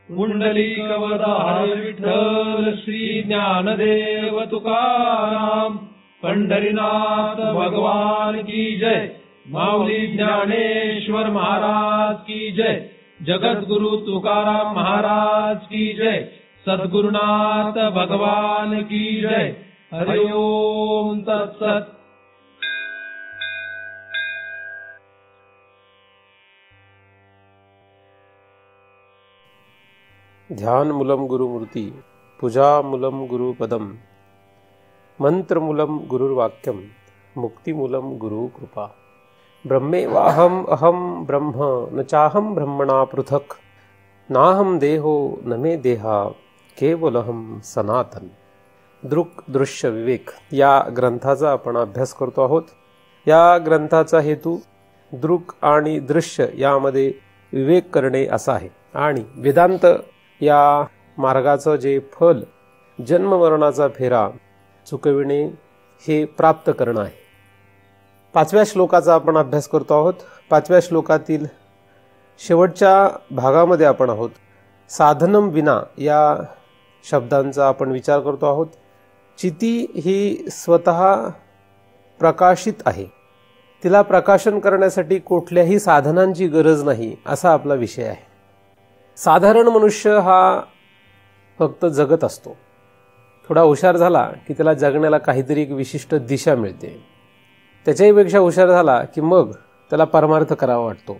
पुंडलिकवरदारी विठ्ठल श्री ज्ञानदेव तुकाराम. पंढरीनाथ भगवान की जय. माऊली ज्ञानेश्वर महाराज की जय. जगद्गुरु तुकाराम महाराज की जय. सद्गुरुनाथ भगवान की जय. हरि ओम तत्सत. ध्यानमूलं गुरुमूर्ति, पूजामूलं गुरुपदम, मंत्रमूलं गुरुर्वाक्यम, मुक्तिमूलं गुरुकृपा. ब्रह्मेवाहम् अहं ब्रह्म न चाहं ब्रह्मणा पृथक्. नाहं देहो न मे देहा केवलहं सनातन. दृक् दृश्य विवेक या ग्रंथाचा आपण अभ्यास करतो आहोत. या ग्रंथाचा हेतू दृक् आणि दृश्य यामध्ये विवेक करणे असा आहे आणि वेदांत या मार्गाचं जे फल जन्म मरणाचा फेरा चुकविणे हे प्राप्त करणं आहे. 5व्या श्लोकाचा आपण अभ्यास करतो आहोत. 5व्या श्लोकातील शेवटच्या भागामध्ये आपण आहोत. साधनम विना या शब्दांचा आपण विचार करतो आहोत. चिती ही स्वतः प्रकाशित आहे. तिला प्रकाशन करण्यासाठी कुठल्याही साधनांची गरज नाही असा आपला विषय आहे. साधारण मनुष्य हा फक्त जगत असतो. थोडा हुशार झाला की त्याला जगण्याला काहीतरी एक विशिष्ट दिशा मिळते. त्याच्याहीपेक्षा हुशार झाला की मग त्याला परमार्थ करावा वाटतो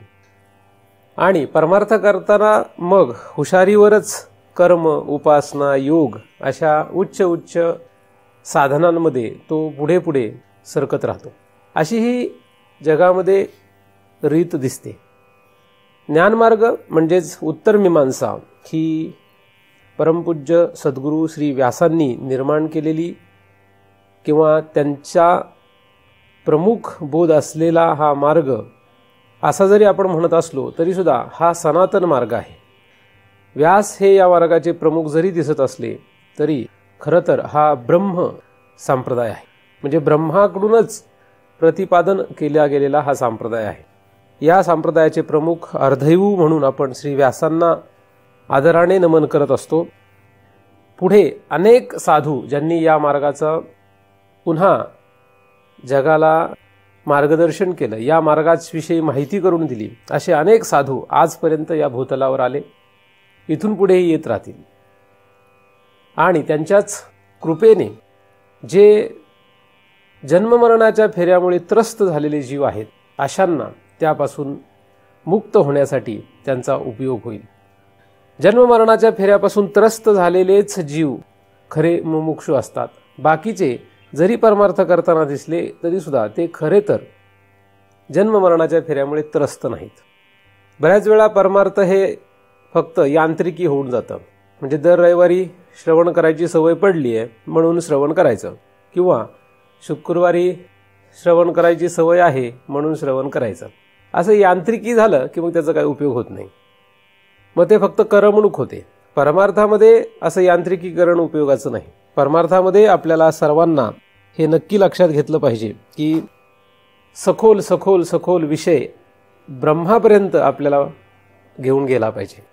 आणि परमार्थ करताना मग हुशारीवरच कर्म, उपासना, योग अशा उच्च उच्च साधनांमध्ये तो पुढे पुढे सरकत राहतो. अशी ही जगामध्ये रीत दिसते. ज्ञानमार्ग म्हणजेच उत्तर मीमांसा ही परमपूज्य सद्गुरू श्री व्यासांनी निर्माण केलेली किंवा त्यांचा प्रमुख बोध असलेला हा मार्ग असा जरी आपण म्हणत असलो तरीसुद्धा हा सनातन मार्ग आहे. व्यास हे या मार्गाचे प्रमुख जरी दिसत असले तरी खरं तर हा ब्रह्म संप्रदाय आहे. म्हणजे ब्रह्माकडूनच प्रतिपादन केला गेलेला हा संप्रदाय आहे. या संप्रदायाचे प्रमुख अर्धैवू म्हणून आपण श्री व्यासांना आदराने नमन करत असतो. पुढे अनेक साधू ज्यांनी या मार्गाचं पुन्हा जगाला मार्गदर्शन केलं, या मार्गाविषयी माहिती करून दिली, असे अनेक साधू आजपर्यंत या भूतलावर आले, इथून पुढेही येत राहतील. आणि त्यांच्याच कृपेने जे जन्ममरणाच्या फेऱ्यामुळे त्रस्त झालेले जीव आहेत अशांना त्यापासून मुक्त होण्यासाठी त्यांचा उपयोग होईल. जन्ममरणाच्या फेऱ्यापासून त्रस्त झालेलेच जीव खरे मुमुक्षु असतात. बाकीचे जरी परमार्थ करताना दिसले तरीसुद्धा ते खरे तर जन्ममरणाच्या फेऱ्यामुळे त्रस्त नाहीत. बऱ्याच वेळा परमार्थ हे फक्त यांत्रिकी होऊन जातं. म्हणजे दर रविवारी श्रवण करायची सवय पडली आहे म्हणून श्रवण करायचं, किंवा शुक्रवारी श्रवण करायची सवय आहे म्हणून श्रवण करायचं. असं यांत्रिकी झालं की मग त्याचा काही उपयोग होत नाही. मग ते फक्त करमणूक होते. परमार्थामध्ये असं यांत्रिकीकरण उपयोगाचं नाही. परमार्थामध्ये आपल्याला सर्वांना हे नक्की लक्षात घेतलं पाहिजे की सखोल सखोल सखोल विषय ब्रह्मापर्यंत आपल्याला घेऊन गेला पाहिजे.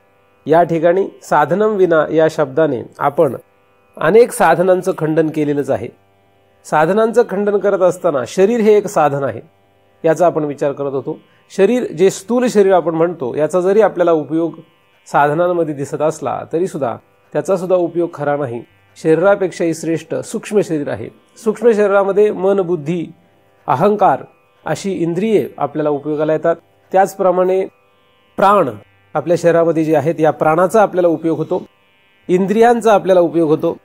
या ठिकाणी साधनम विना या शब्दाने आपण अनेक साधनांचं खंडन केलेलंच आहे. साधनांचं खंडन करत असताना शरीर हे एक साधन आहे याचा आपण विचार करत होतो. शरीर जे स्थूल शरीर आपण म्हणतो याचा जरी आपल्याला उपयोग साधनांमध्ये दिसत असला तरीसुद्धा त्याचा सुद्धा उपयोग खरा नाही. शरीरापेक्षाही श्रेष्ठ सूक्ष्म शरीर आहे. सूक्ष्म शरीरामध्ये मन, बुद्धी, अहंकार अशी इंद्रिये आपल्याला उपयोगाला येतात. त्याचप्रमाणे प्राण आपल्या शरीरामध्ये जे आहेत या प्राणाचा आपल्याला उपयोग होतो, इंद्रियांचा आपल्याला उपयोग होतो.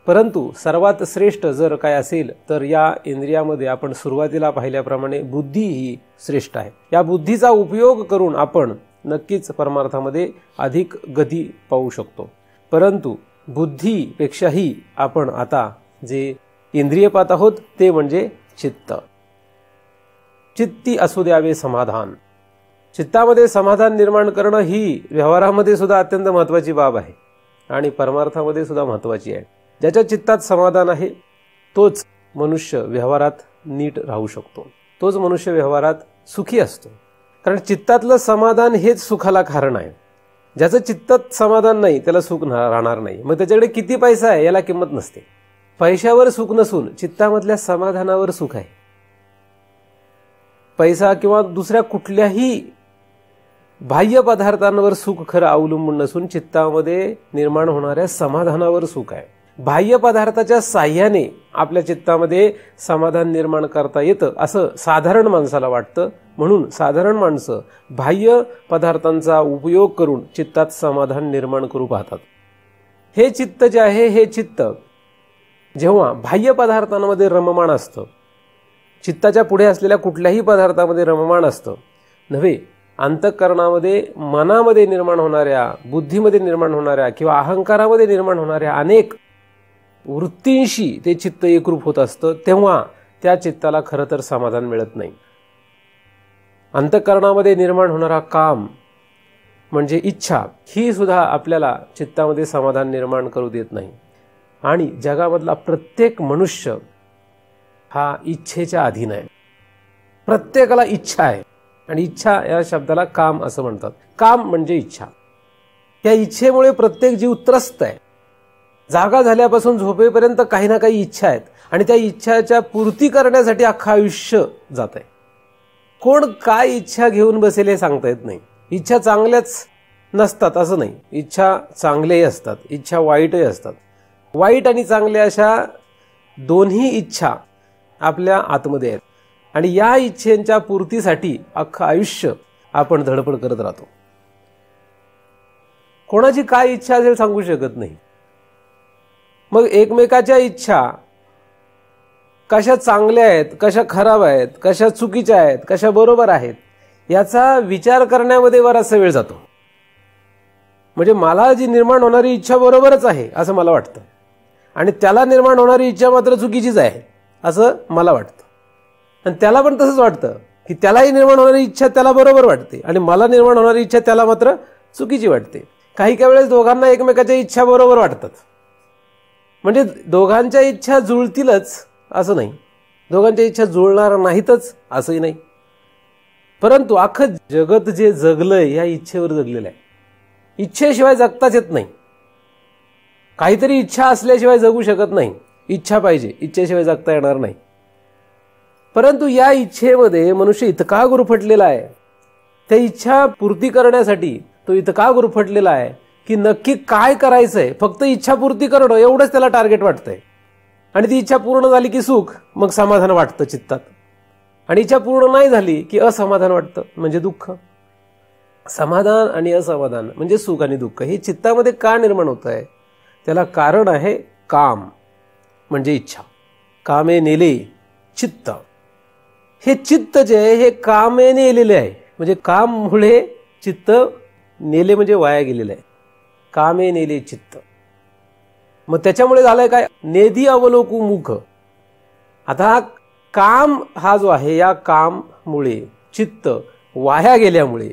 परंतु सर्वात श्रेष्ठ जर काय असेल तर या इंद्रियामध्ये आपण सुरुवातीला पाहिल्याप्रमाणे बुद्धी ही श्रेष्ठ आहे. या बुद्धीचा उपयोग करून आपण नक्कीच परमार्थामध्ये अधिक गती पाहू शकतो. परंतु बुद्धीपेक्षाही आपण आता जे इंद्रिय पाहत आहोत ते म्हणजे चित्त. चित्ती असू द्यावे समाधान. चित्तामध्ये समाधान निर्माण करणं ही व्यवहारामध्ये सुद्धा अत्यंत महत्त्वाची बाब आहे आणि परमार्थामध्ये सुद्धा महत्त्वाची आहे. ज्याच्या चित्तात समाधान आहे तोच मनुष्य व्यवहारात नीट राहू शकतो, तोच मनुष्य व्यवहारात सुखी असतो. कारण चित्तातलं समाधान हेच सुखाला कारण आहे. ज्याचं चित्तात समाधान नाही त्याला सुख राहणार नाही. मग त्याच्याकडे किती पैसा आहे याला किंमत नसते. पैशावर सुख नसून चित्तामधल्या समाधानावर सुख आहे. पैसा किंवा दुसऱ्या कुठल्याही बाह्य पदार्थांवर सुख खरं अवलंबून नसून चित्तामध्ये निर्माण होणाऱ्या समाधानावर सुख आहे. बाह्य पदार्थाच्या साह्याने आपल्या चित्तामध्ये समाधान निर्माण करता येतं असं साधारण माणसाला वाटतं. म्हणून साधारण माणसं बाह्य पदार्थांचा उपयोग करून चित्तात समाधान निर्माण करू पाहतात. हे चित्त जे आहे हे चित्त जेव्हा बाह्य पदार्थांमध्ये रममाण असतं, चित्ताच्या पुढे असलेल्या कुठल्याही पदार्थामध्ये रममाण असतं नव्हे, अंतःकरणामध्ये मनामध्ये निर्माण होणाऱ्या, बुद्धीमध्ये निर्माण होणाऱ्या किंवा अहंकारामध्ये निर्माण होणाऱ्या अनेक वृत्तींशी ते चित्त एकरूप होत असतं, तेव्हा त्या चित्ताला खरं तर समाधान मिळत नाही. अंतःकरणामध्ये निर्माण होणारा काम म्हणजे इच्छा ही सुद्धा आपल्याला चित्तामध्ये समाधान निर्माण करू देत नाही. आणि जगामधला प्रत्येक मनुष्य हा इच्छेच्या अधीन आहे. प्रत्येकाला इच्छा आहे आणि इच्छा या शब्दाला काम असं म्हणतात. काम म्हणजे इच्छा. त्या इच्छेमुळे प्रत्येक जीव त्रस्त आहे. जागा झाल्यापासून झोपेपर्यंत काही ना काही इच्छा आहेत आणि त्या इच्छाच्या पूर्ती करण्यासाठी अख्खं आयुष्य जात आहे. कोण काय इच्छा घेऊन बसेल हे सांगता येत नाही. इच्छा चांगल्याच नसतात असं नाही, इच्छा चांगल्याही असतात, इच्छा वाईटही असतात. वाईट आणि चांगल्या अशा दोन्ही इच्छा आपल्या आतमध्ये आहेत आणि या इच्छेच्या पूर्तीसाठी अख्खं आयुष्य आपण धडपड करत राहतो. कोणाची काय इच्छा असेल सांगू शकत नाही. मग एकमेकाच्या इच्छा कशा चांगल्या आहेत, कशा खराब आहेत, कशा चुकीच्या आहेत, कशा बरोबर आहेत याचा विचार करण्यामध्ये बराचसा वेळ जातो. म्हणजे मला जी निर्माण होणारी इच्छा बरोबरच आहे असं मला वाटतं आणि त्याला निर्माण होणारी इच्छा मात्र चुकीचीच आहे असं मला वाटतं. आणि त्याला पण तसंच वाटतं की त्यालाही निर्माण होणारी इच्छा त्याला बरोबर वाटते आणि मला निर्माण होणारी इच्छा त्याला मात्र चुकीची वाटते. काही काही वेळेस दोघांना एकमेकाच्या इच्छा बरोबर वाटतात. म्हणजे दोघांच्या इच्छा जुळतीलच असं नाही, दोघांच्या इच्छा जुळणार नाहीतच असंही नाही. परंतु अख्खं जगत जे जगलंय या इच्छेवर जगलेलं आहे. इच्छेशिवाय जगताच येत नाही. काहीतरी इच्छा असल्याशिवाय जगू शकत नाही. इच्छा पाहिजे, इच्छेशिवाय जगता येणार नाही. परंतु या इच्छेमध्ये मनुष्य इतका गुरफटलेला आहे, त्या इच्छा पूर्ती करण्यासाठी तो इतका गुरफटलेला आहे की नक्की काय करायचंय, फक्त इच्छा पूर्ती करणं एवढंच त्याला टार्गेट वाटतंय. आणि ती इच्छा पूर्ण झाली की सुख, मग समाधान वाटतं चित्तात. आणि इच्छा पूर्ण नाही झाली की असमाधान वाटतं, म्हणजे दुःख. समाधान आणि असमाधान म्हणजे सुख आणि दुःख हे चित्तामध्ये का निर्माण होत आहे, त्याला कारण आहे काम म्हणजे इच्छा. कामे नेले चित्त. हे चित्त जे आहे हे कामे नेलेले आहे. म्हणजे काममुळे चित्त नेले म्हणजे वाया गेलेलं आहे. कामे नेले चित्त. मग त्याच्यामुळे झालंय काय, नेदी अवलोकू मुख. आता काम हा जो आहे या काममुळे चित्त वाया गेल्यामुळे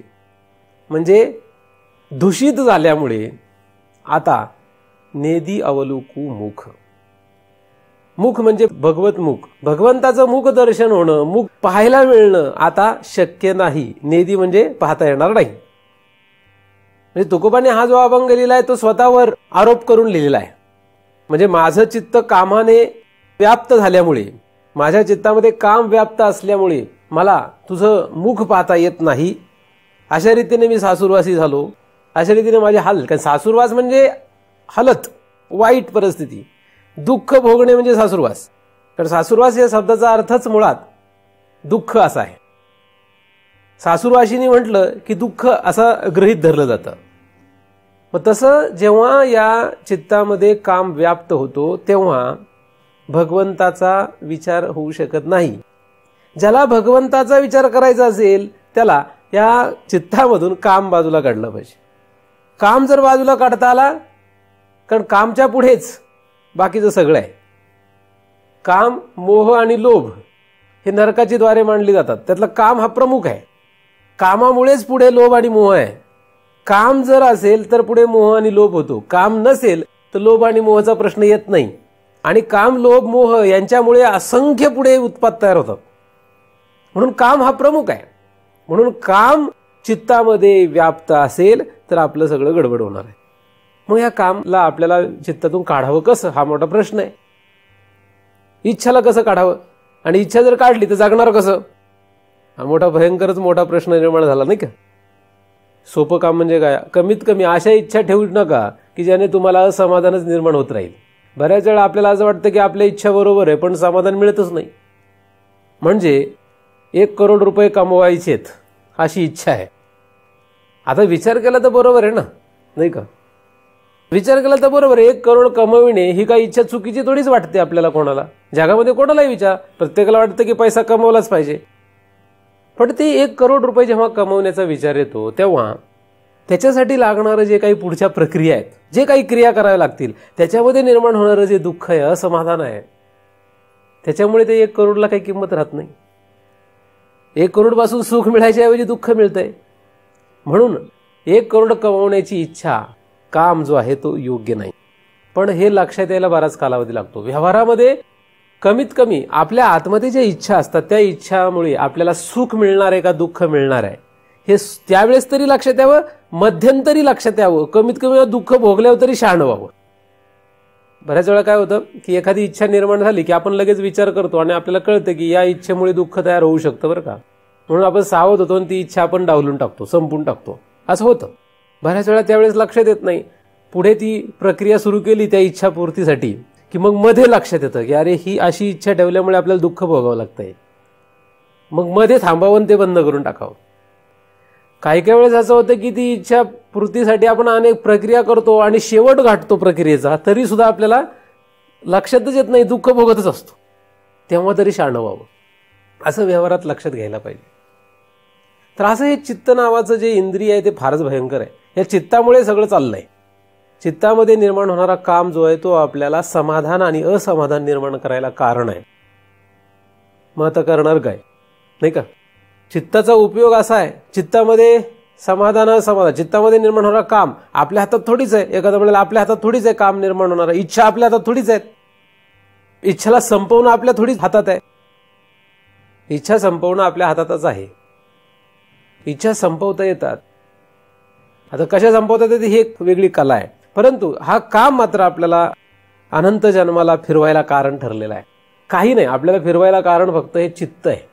म्हणजे दूषित झाल्यामुळे आता नेदी अवलोकू मुख. मुख म्हणजे भगवत मुख, भगवंताचं मुख दर्शन होणं, मुख पाहायला मिळणं आता शक्य नाही. नेदी म्हणजे पाहता येणार नाही. म्हणजे तुकोबाने हा जो अभंग लिहिला आहे तो स्वतःवर आरोप करून लिहिलेला आहे. म्हणजे माझं चित्त कामाने व्याप्त झाल्यामुळे, माझ्या चित्तामध्ये काम व्याप्त असल्यामुळे मला तुझं मुख पाहता येत नाही. अशा रीतीने मी सासुरवासी झालो, अशा रीतीने माझे हाल. कारण सासुरवास म्हणजे हालत, वाईट परिस्थिती. दुःख भोगणे म्हणजे सासुरवास. तर सासुरवास या शब्दाचा अर्थच मुळात दुःख असा आहे. सासुरवाशीने म्हटलं की दुःख असं गृहीत धरलं जातं. मग तसं जेव्हा या चित्तामध्ये काम व्याप्त होतो तेव्हा भगवंताचा विचार होऊ शकत नाही. ज्याला भगवंताचा विचार करायचा असेल त्याला या चित्तामधून काम बाजूला काढलं पाहिजे. काम जर बाजूला काढता आला, कारण कामच्या पुढेच बाकीचं सगळं आहे. काम, मोह आणि लोभ हे नरकाची द्वारे मांडली जातात. त्यातलं काम हा प्रमुख आहे. कामामुळेच पुढे लोभ आणि मोह आहे. काम जर असेल तर पुढे मोह आणि लोभ होतो. काम नसेल तर लोभ आणि मोहाचा प्रश्न येत नाही. आणि काम, लोभ, मोह यांच्यामुळे असंख्य पुढे उत्पाद तयार होतात. म्हणून काम हा प्रमुख आहे. म्हणून काम चित्तामध्ये व्याप्त असेल तर आपलं सगळं गडबड होणार आहे. मग या कामला आपल्याला चित्तातून काढावं कसं, हा मोठा प्रश्न आहे. इच्छाला कसं काढावं, आणि इच्छा जर काढली तर जागणार कसं, हा मोठा भयंकरच मोठा प्रश्न निर्माण झाला नाही का. सोपं काम म्हणजे काय, कमीत कमी अशा इच्छा ठेवू नका की ज्याने तुम्हाला असमाधानच निर्माण होत राहील. बऱ्याच वेळा आपल्याला असं वाटतं की आपल्या इच्छा बरोबर आहे पण समाधान मिळतच नाही. म्हणजे 1 करोड रुपये कमवायचेत अशी इच्छा आहे. आता विचार केला तर बरोबर आहे ना, नाही का. विचार केला तर बरोबर आहे, 1 करोड कमविणे ही काही इच्छा चुकीची थोडीच वाटते आपल्याला. कोणाला, जगामध्ये कोणालाही विचार, प्रत्येकाला वाटतं की पैसा कमवलाच पाहिजे. पण ते 1 करोड रुपये जेव्हा कमवण्याचा विचार येतो तेव्हा त्याच्यासाठी लागणारं जे काही पुढच्या प्रक्रिया आहेत, जे काही क्रिया कराव्या लागतील, त्याच्यामध्ये निर्माण होणारं जे दुःख आहे, असमाधान आहे, त्याच्यामुळे ते 1 करोडला काही किंमत राहत नाही. 1 करोड पासून सुख मिळायच्या ऐवजी दुःख मिळतंय. म्हणून 1 करोड कमवण्याची इच्छा, काम जो आहे तो योग्य नाही. पण हे लक्षात यायला बराच कालावधी लागतो. व्यवहारामध्ये कमीत कमी आपल्या आतमध्ये ज्या इच्छा असतात त्या इच्छामुळे आपल्याला सुख मिळणार आहे का दुःख मिळणार आहे हे त्यावेळेस तरी लक्षात यावं, मध्यंतरी लक्षात यावं, कमीत कमी दुःख भोगल्यावर तरी शहाणं व्हावं. बऱ्याच वेळा काय होतं की एखादी इच्छा निर्माण झाली की आपण लगेच विचार करतो आणि आपल्याला कळतं की या इच्छेमुळे दुःख तयार होऊ शकतं बरं का. म्हणून आपण सावध होतो आणि ती इच्छा आपण डावलून टाकतो, संपून टाकतो. असं होतं बऱ्याच वेळा. त्यावेळेस लक्षात येत नाही. पुढे ती प्रक्रिया सुरू केली त्या इच्छापूर्तीसाठी की मग मध्ये लक्षात येतं की अरे ही अशी इच्छा ठेवल्यामुळे आपल्याला दुःख भोगावं लागतंय. मग मध्ये थांबावं ते बंद करून टाकावं. काही काही वेळेस असं होतं की ती इच्छा पूर्तीसाठी आपण अनेक प्रक्रिया करतो आणि शेवट गाठतो प्रक्रियेचा, तरी सुद्धा आपल्याला लक्षातच येत नाही, दुःख भोगतच असतो. तेव्हा तरी शहाणं व्हावं, असं व्यवहारात लक्षात घ्यायला पाहिजे. तर असं हे चित्त नावाचं जे इंद्रिय आहे ते फारच भयंकर आहे. या चित्तामुळे सगळं चाललंय. चित्तामध्ये निर्माण होणारा काम जो आहे तो आपल्याला समाधान आणि असमाधान निर्माण करायला कारण आहे. मग आता करणार काय, नाही का. चित्ताचा उपयोग असा आहे, चित्तामध्ये समाधान असमाधान, चित्तामध्ये निर्माण होणारा काम आपल्या हातात थोडीच आहे. एखादा म्हणाला आपल्या हातात थोडीच आहे काम निर्माण होणार, इच्छा आपल्या हातात थोडीच आहे. इच्छाला संपवणं आपल्या थोडीच हातात आहे. इच्छा संपवणं आपल्या हातातच आहे. इच्छा संपवता येतात. आता कशा संपवता येतात ही एक वेगळी कला आहे. परंतु हा काम मात्र आपल्याला अनंत जन्माला फिरवायला कारण ठरलेला आहे. काही नाही, आपल्याला फिरवायला कारण फक्त हे चित्त आहे.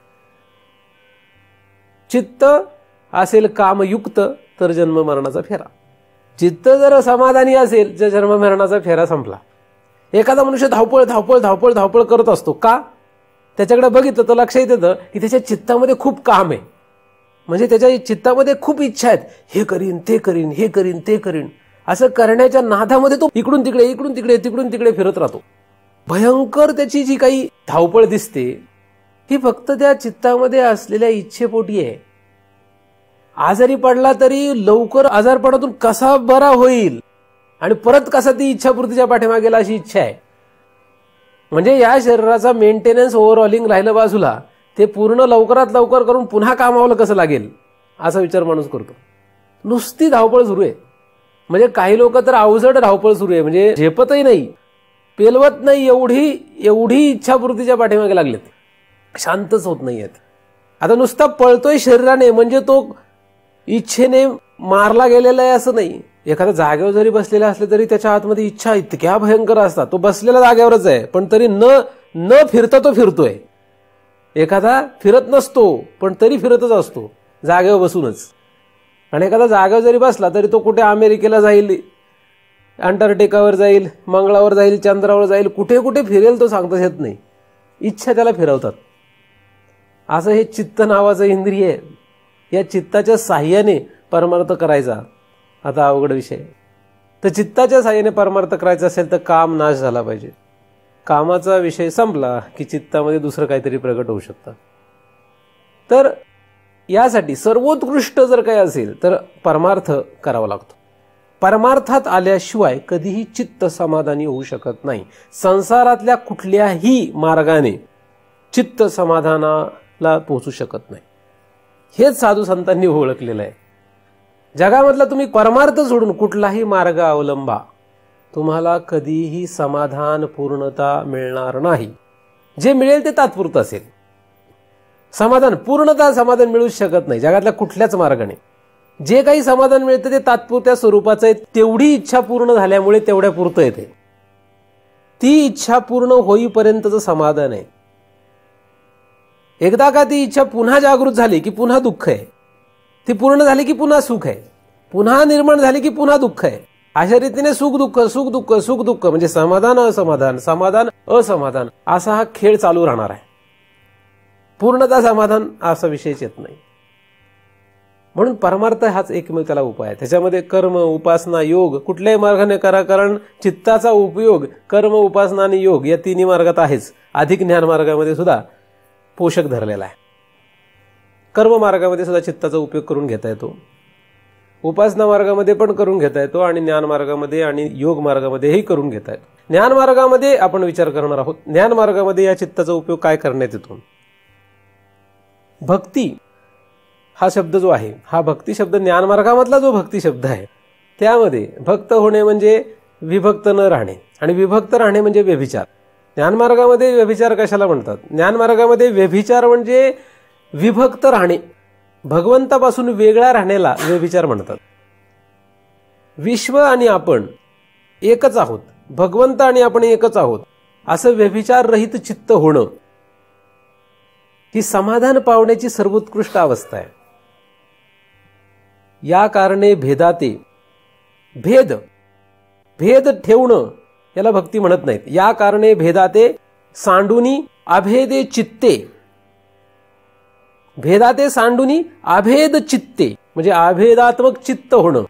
चित्त असेल कामयुक्त तर जन्म मरणाचा फेरा. चित्त जर समाधानी असेल तर जन्म मरणाचा फेरा संपला. एखादा मनुष्य धावपळ धावपळ धावपळ धावपळ करत असतो का, त्याच्याकडे बघितलं तर लक्षात येतं की त्याच्या चित्तामध्ये खूप काम आहे. म्हणजे त्याच्या चित्तामध्ये खूप इच्छा आहेत, हे करीन ते करीन, हे करीन ते करीन, असं करण्याच्या नादामध्ये तो इकडून तिकडे इकडून तिकडे तिकडून तिकडे फिरत राहतो. भयंकर त्याची जी काही धावपळ दिसते ही फक्त त्या चित्तामध्ये असलेल्या इच्छेपोटी आहे. आजारी पडला तरी लवकर आजारपणातून कसा बरा होईल आणि परत कसा ती इच्छापूर्तीच्या पाठीमागेला अशी इच्छा आहे. म्हणजे या शरीराचा मेंटेनन्स ओव्हरऑलिंग राहिलं बाजूला, ते पूर्ण लवकरात लवकर करून पुन्हा कामावलं कसं लागेल असा विचार माणूस करतो. नुसती धावपळ सुरू आहे. म्हणजे काही लोक तर अवजड धावपळ सुरू आहे, म्हणजे झेपतही नाही, पेलवत नाही, एवढी इच्छापूर्तीच्या पाठीमागे लागलेत, शांतच होत नाहीयेत. आता नुसता पळतोय शरीराने म्हणजे तो इच्छेने मारला गेलेला आहे असं नाही. एखाद्या जागेवर जरी बसलेला असले तरी त्याच्या आतमध्ये इच्छा इतक्या भयंकर असतात. तो बसलेल्या जागेवरच आहे पण तरी न फिरता तो फिरतोय. एखादा फिरत नसतो पण तरी फिरतच असतो जागेवर बसूनच. आणि एखादा जागेवर जरी बसला तरी तो कुठे अमेरिकेला जाईल, अंटार्क्टिकावर जाईल, मंगळावर जाईल, चंद्रावर जाईल, कुठे कुठे फिरेल तो सांगताच येत नाही. इच्छा त्याला फिरवतात. असं हे चित्त नावाचं इंद्रिय आहे. या चित्ताच्या साह्याने परमार्थ करायचा आता अवघड विषय. तर चित्ताच्या साह्याने परमार्थ करायचा असेल तर काम नाश झाला पाहिजे. कामाचा विषय संपला की चित्तामध्ये दुसरं काहीतरी प्रगट होऊ शकतं. तर यासाठी सर्वोत्कृष्ट जर काही असेल तर परमार्थ करावा लागतो. परमार्थात आल्याशिवाय कधीही चित्त समाधानी होऊ शकत नाही. संसारातल्या कुठल्याही मार्गाने चित्त समाधानाला पोहोचू शकत नाही. हेच साधू संतांनी ओळखलेलं आहे. जगामधला तुम्ही परमार्थ सोडून कुठलाही मार्ग अवलंबा, तुम्हाला कधीही समाधान पूर्णता मिळणार नाही. जे मिळेल ते तात्पुरतं असेल. समाधान पूर्णता समाधान मिळूच शकत नाही जगातल्या कुठल्याच मार्गाने. जे काही समाधान मिळतं ते तात्पुरत्या स्वरूपाचं आहे. तेवढी इच्छा पूर्ण झाल्यामुळे तेवढ्या पुरतं येते. ती इच्छा पूर्ण होईपर्यंतचं समाधान आहे. एकदा का ती इच्छा पुन्हा जागृत झाली की पुन्हा दुःख आहे. ती पूर्ण झाली की पुन्हा सुख आहे. पुन्हा निर्माण झाली की पुन्हा दुःख आहे. अशा रीतीने सुख दुःख सुख दुःख सुख दुःख म्हणजे समाधान असमाधान समाधान असमाधान असा हा खेळ चालू राहणार आहे. पूर्णता समाधान असा विषयच येत नाही. म्हणून परमार्थ हाच एकमेव त्याला उपाय आहे. त्याच्यामध्ये कर्म उपासना योग कुठल्याही मार्गाने करा, कारण चित्ताचा उपयोग कर्म उपासना आणि योग या तिन्ही मार्गात आहेच. अधिक ज्ञान मार्गामध्ये सुद्धा पोषक धरलेला आहे. कर्म मार्गामध्ये सुद्धा चित्ताचा उपयोग करून घेता येतो, उपासना मार्गामध्ये पण करून घेता येतो आणि ज्ञान मार्गामध्ये आणि योग मार्गामध्येही करून घेता येतो. ज्ञान मार्गामध्ये आपण विचार करणार आहोत. ज्ञान मार्गामध्ये या चित्ताचा उपयोग काय करण्यात येतो. भक्ती हा शब्द जो आहे, हा भक्ती शब्द ज्ञान मार्गामधला जो भक्ती शब्द आहे, त्यामध्ये भक्त होणे म्हणजे विभक्त न राहणे आणि विभक्त राहणे म्हणजे व्यभिचार. ज्ञान मार्गामध्ये व्यभिचार कशाला म्हणतात. ज्ञान मार्गामध्ये व्यभिचार म्हणजे विभक्त राहणे, भगवंतापासून वेगळा राहण्याला व्यभिचार म्हणतात. विश्व आणि आपण एकच आहोत, भगवंत आणि आपण एकच आहोत असं व्यभिचार रहित चित्त होणं ही समाधान पावण्याची सर्वोत्कृष्ट अवस्था आहे. या कारणे भेदाते, भेद भेद ठेवणं याला भक्ती म्हणत नाहीत. या कारणे भेदाते सांडुनी अभेदे चित्ते, भेदाते सांडुनी अभेद चित्ते म्हणजे अभेदात्मक चित्त होणं.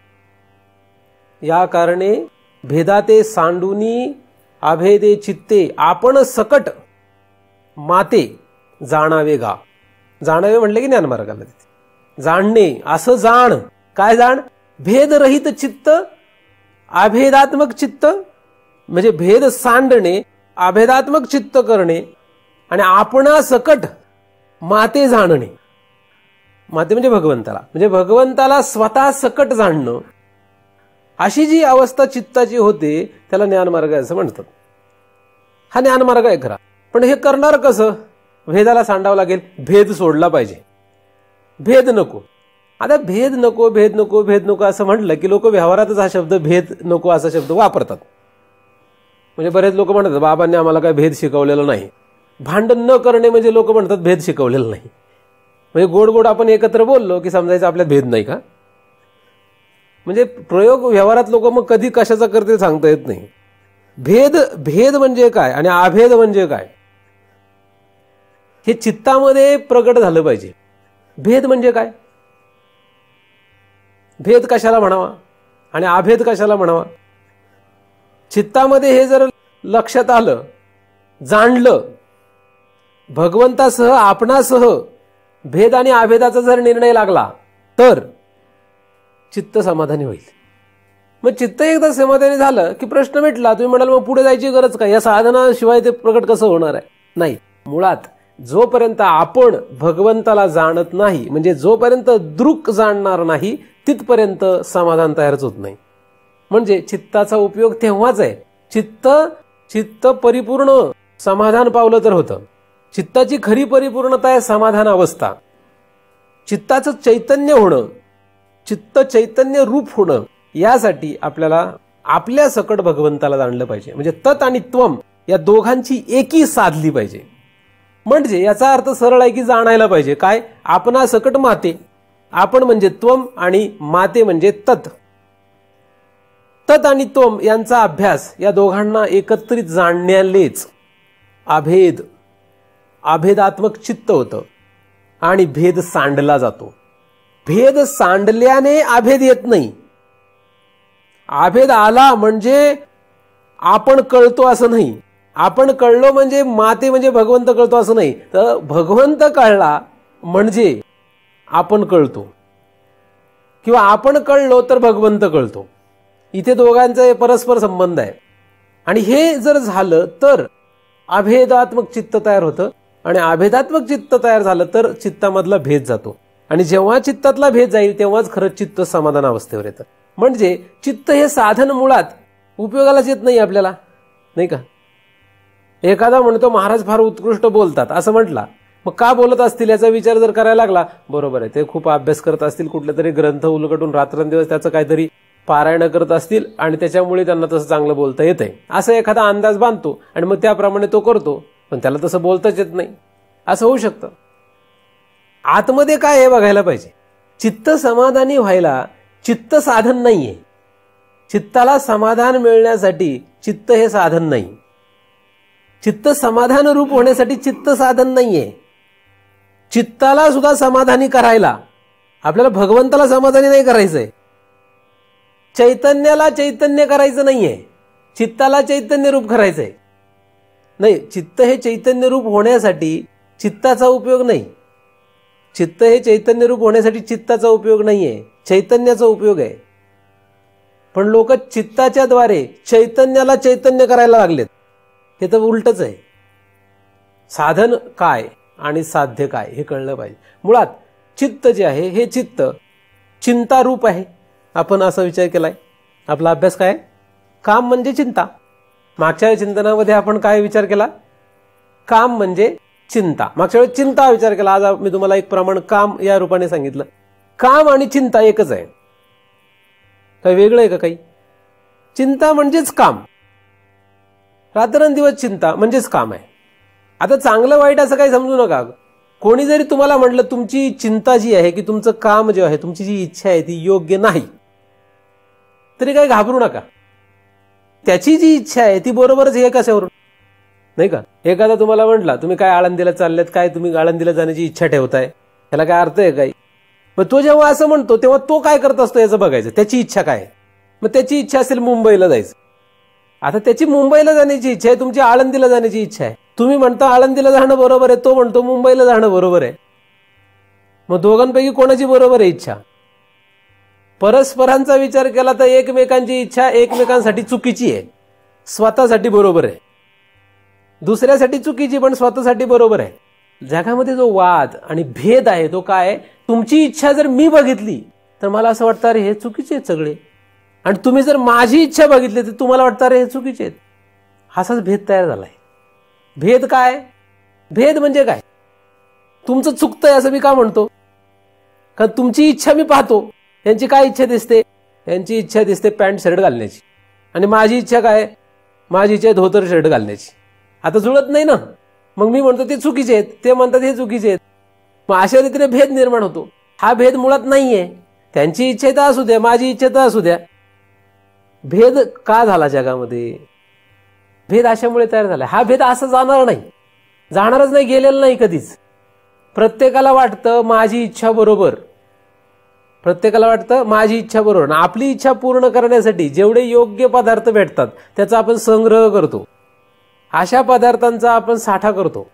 या कारणे भेदाते सांडुनी अभेदे चित्ते आपण सकट माते जाणावे गा. जाणावे म्हटले की ज्ञान मार्गाला जाणणे, असं जाण. काय जाण. भेदरहित चित्त, अभेदात्मक चित्त म्हणजे भेद सांडणे, अभेदात्मक चित्त करणे आणि आपणा सकट माते जाणणे. माते म्हणजे भगवंताला, म्हणजे भगवंताला स्वतः सकट जाणणं. अशी जी अवस्था चित्ताची होते त्याला ज्ञानमार्ग असं म्हणतात. हा ज्ञानमार्ग आहे खरा. पण हे करणार कसं. भेदाला सांडावं लागेल, भेद सोडला पाहिजे, भेद नको. आता भेद नको भेद नको भेद नको असं म्हटलं की लोक व्यवहारातच हा शब्द भेद नको असा शब्द वापरतात. म्हणजे बरेच लोक म्हणतात बाबांनी आम्हाला काय भेद शिकवलेला नाही. भांडण न करणे म्हणजे लोक म्हणतात भेद शिकवलेला नाही. म्हणजे गोड गोड आपण एकत्र बोललो की समजायचं आपल्यात भेद नाही का. म्हणजे प्रयोग व्यवहारात लोक मग कधी कशाचा करते सांगता येत नाही. भेद भेद म्हणजे काय आणि अभेद म्हणजे काय हे चित्तामध्ये प्रगट झालं पाहिजे. भेद म्हणजे काय, भेद कशाला म्हणावा आणि अभेद कशाला म्हणावा. चित्तामध्ये हे जर लक्षात आलं, जाणलं, भगवंतासह आपणासह भेद आणि अभेदाचा जर निर्णय लागला तर चित्त समाधानी होईल. मग चित्त एकदा समाधानी झालं की प्रश्न मिटला. तुम्ही म्हणाल मग पुढे जायची गरज काय, या साधनाशिवाय ते प्रगट कसं होणार आहे. नाही, मुळात जोपर्यंत आपण भगवंताला जाणत नाही, म्हणजे जोपर्यंत दृक जाणणार नाही तिथपर्यंत समाधान तयारच होत नाही. म्हणजे चित्ताचा उपयोग तेव्हाच आहे चित्त परिपूर्ण समाधान पावलं तर होतं. चित्ताची खरी परिपूर्णता आहे समाधान अवस्था. चित्ताचं चैतन्य होणं, चित्त चैतन्य रूप होणं, यासाठी आपल्याला आपल्या सकट भगवंताला जाणलं पाहिजे. म्हणजे तत् आणि त्वम या दोघांची एकी साधली पाहिजे. म्हणजे याचा अर्थ सरळ आहे की जाणायला पाहिजे काय, आपणा सकट माते. आपण म्हणजे त्वम आणि माते म्हणजे तत्. तत् आणि त्वम यांचा अभ्यास या दोघांना एकत्रित जाणण्यालेच अभेदात्मक चित्त होतं आणि भेद सांडला जातो. भेद सांडल्याने अभेद येत नाही. अभेद आला म्हणजे आपण कळतो असं नाही. आपण कळलो म्हणजे माते म्हणजे भगवंत कळतो असं नाही. तर भगवंत कळला म्हणजे आपण कळतो किंवा आपण कळलो तर भगवंत कळतो. इथे दोघांचा परस्पर संबंध आहे. आणि हे जर झालं तर अभेदात्मक चित्त तयार होतं आणि अभेदात्मक चित्त तयार झालं तर चित्तामधला भेद जातो. आणि जेव्हा चित्तातला भेद जाईल तेव्हाच खरं चित्त समाधान अवस्थेवर येतं. म्हणजे चित्त हे साधन मुळात उपयोगालाच येत नाही आपल्याला, नाही का. एखादा म्हणतो महाराज फार उत्कृष्ट बोलतात असं म्हटला मग का बोलत असतील याचा विचार जर करायला लागला, बरोबर आहे, ते खूप अभ्यास करत असतील, कुठले तरी ग्रंथ उलगडून रात्रंदिवस त्याचं काहीतरी पारायण करत असतील आणि त्याच्यामुळे त्यांना तसं चांगलं बोलता येतंय, असं एखादा अंदाज बांधतो आणि मग त्याप्रमाणे तो करतो, पण त्याला तसं बोलताच येत नाही, असं होऊ शकतं. आतमध्ये काय हे बघायला पाहिजे. चित्त समाधानी व्हायला चित्त साधन नाहीये. चित्ताला समाधान मिळण्यासाठी चित्त हे साधन नाही. चित्त समाधान रूप होण्यासाठी चित्त साधन नाहीये. चित्ताला सुद्धा समाधानी करायला आपल्याला भगवंताला समाधानी नाही करायचंय. चैतन्याला चैतन्य करायचं नाहीये, चित्ताला चैतन्य रूप करायचंय. नाही, चित्त हे चैतन्य रूप होण्यासाठी चित्ताचा उपयोग नाही. चित्त हे चैतन्य रूप होण्यासाठी चित्ताचा उपयोग नाहीये, चैतन्याचा उपयोग आहे. पण लोक चित्ताच्या द्वारे चैतन्याला चैतन्य करायला लागलेत. हे तर उलटच आहे. साधन काय आणि साध्य काय हे कळलं पाहिजे. मुळात चित्त जे आहे हे चित्त चिंता रूप आहे. आपण असा विचार केलाय. आपला अभ्यास काय? काम म्हणजे चिंता. मागच्या चिंतनामध्ये आपण काय विचार केला? काम म्हणजे चिंता. मागच्या वेळेस चिंता विचार केला. आज मी तुम्हाला एक प्रमाण काम या रूपाने सांगितलं. काम आणि चिंता एकच आहे. काही वेगळं आहे का काही? चिंता म्हणजेच काम. रात्रंदिवस चिंता म्हणजेच काम आहे. आता चांगलं वाईट असं काही समजू नका. कोणी जरी तुम्हाला म्हटलं तुमची चिंता जी आहे की तुमचं काम जे आहे, तुमची जी इच्छा आहे ती योग्य नाही, तरी काही घाबरू नका. त्याची जी इच्छा आहे ती बरोबरच हे कशावरून नाही का? एखादा तुम्हाला म्हटला तुम्ही काय आळंदीला चाललेत, काय तुम्ही आळंदीला जाण्याची इच्छा ठेवताय, याला काय अर्थ आहे काही? मग तो जेव्हा असं म्हणतो तेव्हा तो काय करत असतो याचं बघायचं. त्याची इच्छा काय? मग त्याची इच्छा असेल मुंबईला जायचं. आता त्याची मुंबईला जाण्याची इच्छा आहे, तुमची आळंदीला जाण्याची इच्छा आहे. तुम्ही म्हणता आळंदीला जाणं बरोबर आहे, तो म्हणतो मुंबईला जाणं बरोबर आहे. मग दोघांपैकी कोणाची बरोबर आहे इच्छा? परस्परांचा विचार केला तर एकमेकांची इच्छा एकमेकांसाठी चुकीची आहे, स्वतःसाठी बरोबर आहे. दुसऱ्यासाठी चुकीची पण स्वतःसाठी बरोबर आहे. जगामध्ये जो वाद आणि भेद आहे तो काय? तुमची इच्छा जर मी बघितली तर मला असं वाटतं अरे हे चुकीचे आहेत सगळे, आणि तुम्ही जर माझी इच्छा बघितली तर तुम्हाला वाटतं अरे हे चुकीचे आहेत. असाच भेद तयार झालाय. भेद काय? भेद म्हणजे काय? तुमचं चुकतंय असं मी का म्हणतो? कारण तुमची इच्छा मी पाहतो. यांची काय इच्छा दिसते? यांची इच्छा दिसते पॅन्ट शर्ट घालण्याची, आणि माझी इच्छा काय? माझी इच्छा धोतर शर्ट घालण्याची. आता जुळत नाही ना. मग मी म्हणतो ते चुकीचे आहेत, ते म्हणतात हे चुकीचे आहेत. मग अशा रीतीने भेद निर्माण होतो. हा भेद मुळात नाहीये. त्यांची इच्छा तर असू द्या, माझी इच्छा तर असू द्या. भेद का झाला जगामध्ये? भेद अशामुळे तयार झाला. हा भेद असं जाणार नाही, जाणारच नाही, गेलेला नाही कधीच. प्रत्येकाला वाटतं माझी इच्छा बरोबर, प्रत्येकाला वाटतं माझी इच्छा बरोबर. आपली इच्छा पूर्ण करण्यासाठी जेवढे योग्य पदार्थ भेटतात त्याचा आपण संग्रह करतो. अशा पदार्थांचा आपण साठा करतो.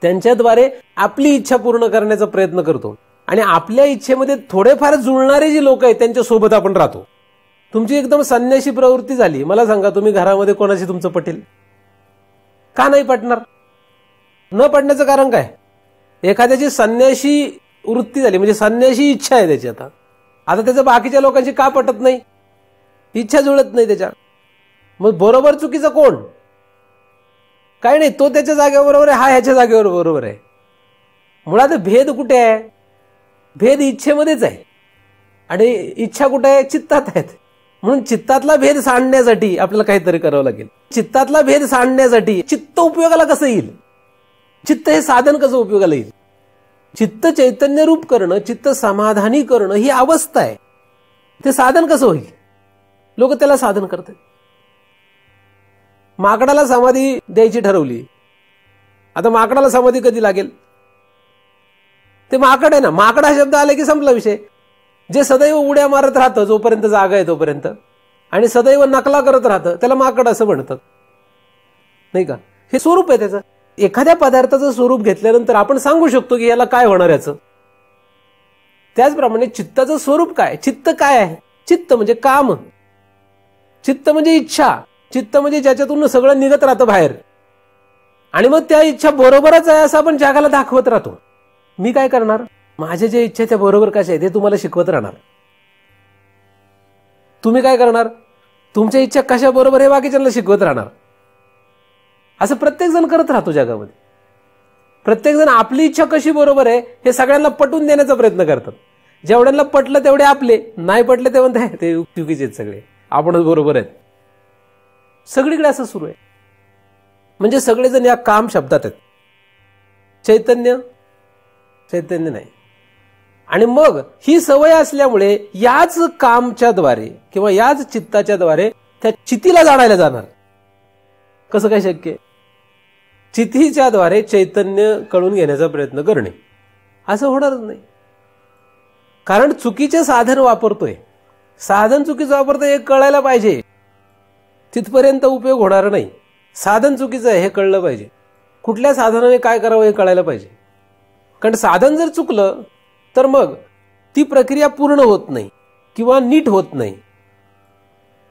त्यांच्याद्वारे आपली इच्छा पूर्ण करण्याचा प्रयत्न करतो. आणि आपल्या इच्छेमध्ये थोडेफार जुळणारे जे लोक आहेत त्यांच्यासोबत आपण राहतो. तुमची एकदम संन्याशी प्रवृत्ती झाली. मला सांगा, तुम्ही घरामध्ये कोणाशी तुमचं पटेल? का नाही पटणार? न पटण्याचं कारण काय? एखाद्याची संन्याशी वृत्ती झाली म्हणजे संन्याशी इच्छा आहे त्याची. आता त्याचं बाकीच्या लोकांशी का पटत नाही? इच्छा जुळत नाही त्याच्या. मग बरोबर चुकीचं कोण? काही नाही, तो त्याच्या जागेवर बरोबर आहे, हा ह्याच्या जागेवर बरोबर आहे. मुळात भेद कुठे आहे? भेद इच्छेमध्येच आहे. आणि इच्छा कुठे आहे? चित्तात आहेत. म्हणून चित्तातला भेद सांडण्यासाठी आपल्याला काहीतरी करावं लागेल. चित्तातला भेद सांडण्यासाठी चित्त उपयोगाला कसं येईल? चित्त हे साधन कसं उपयोगाला येईल? चित्त चैतन्य रूप करणं, चित्त समाधानी करणं ही अवस्था आहे. ते साधन कसं होईल? लोक त्याला साधन करतात. माकडाला समाधी द्यायची ठरवली. आता माकडाला समाधी कधी लागेल? ते माकड आहे ना. माकड हा शब्द आला की संपला विषय. जे सदैव उड्या मारत राहतं जोपर्यंत जागा आहे तोपर्यंत, आणि सदैव नकला करत राहतं त्याला माकड असं म्हणतात, नाही का? हे स्वरूप आहे त्याचं. एखाद्या पदार्थाचं स्वरूप घेतल्यानंतर आपण सांगू शकतो की याला काय होणार याचं. त्याचप्रमाणे चित्ताचं स्वरूप काय? चित्त काय आहे? चित्त म्हणजे काम, चित्त म्हणजे इच्छा, चित्त म्हणजे ज्याच्यातून सगळं निघत राहतं बाहेर. आणि मग त्या इच्छा बरोबरच आहे असं आपण जगाला दाखवत राहतो. मी काय करणार? माझ्या ज्या इच्छा त्या बरोबर कशा आहे ते तुम्हाला शिकवत राहणार. तुम्ही काय करणार? तुमच्या इच्छा कशा बरोबर हे बाकीच्यांना शिकवत राहणार. असं प्रत्येक जण करत राहतो जगामध्ये. प्रत्येकजण आपली इच्छा कशी बरोबर आहे हे सगळ्यांना पटवून देण्याचा प्रयत्न करतात. जेवढ्यांना पटलं तेवढे आपले, नाही पटले ते म्हणते ते चुकीचे आहेत सगळे, आपणच बरोबर आहेत. सगळीकडे असं सुरू आहे. म्हणजे सगळेजण या काम शब्दात आहेत. चैतन्य नाही. आणि मग ही सवय असल्यामुळे याच कामच्या द्वारे किंवा याच चित्ताच्या द्वारे त्या चितीला जाणायला जाणार. कसं काय शक्य आहे? चितीच्या द्वारे चैतन्य कळून घेण्याचा प्रयत्न करणे असं होणारच नाही. कारण चुकीचे साधन वापरतोय, साधन चुकीचं वापरतोय हे कळायला पाहिजे. तिथपर्यंत उपयोग होणार नाही. साधन चुकीचं आहे हे कळलं पाहिजे. कुठल्या साधनाने काय करावं हे कळायला पाहिजे. कारण साधन जर चुकलं तर मग ती प्रक्रिया पूर्ण होत नाही किंवा नीट होत नाही.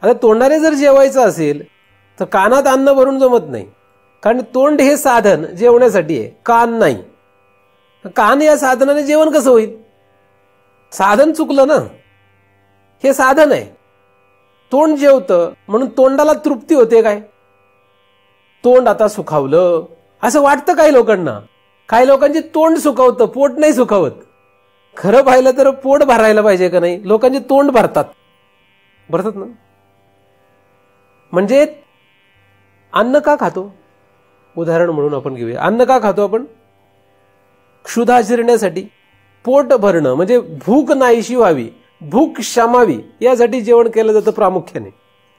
आता तोंडाने जर जेवायचं असेल तर कानात अन्न भरून जमत नाही. कारण तोंड हे साधन जेवण्यासाठी आहे, कान नाही. कान या साधनाने जेवण कसं होईल? साधन चुकलं ना. हे साधन आहे. तोंड जेवतं म्हणून तोंडाला तृप्ती होते काय? तोंड आता सुखावलं असं वाटतं काही लोकांना. काही लोकांचे तोंड सुखावतं, पोट नाही सुखावत. खरं पाहिलं तर पोट भरायला पाहिजे का नाही? लोकांचे तोंड भरतात ना. म्हणजे अन्न का खातो? उदाहरण म्हणून आपण घेऊया. अन्न का खातो आपण? क्षुधा शिरण्यासाठी, पोट भरणं म्हणजे भूक नाहीशी व्हावी, भूक शमावी यासाठी जेवण केलं जातं प्रामुख्याने.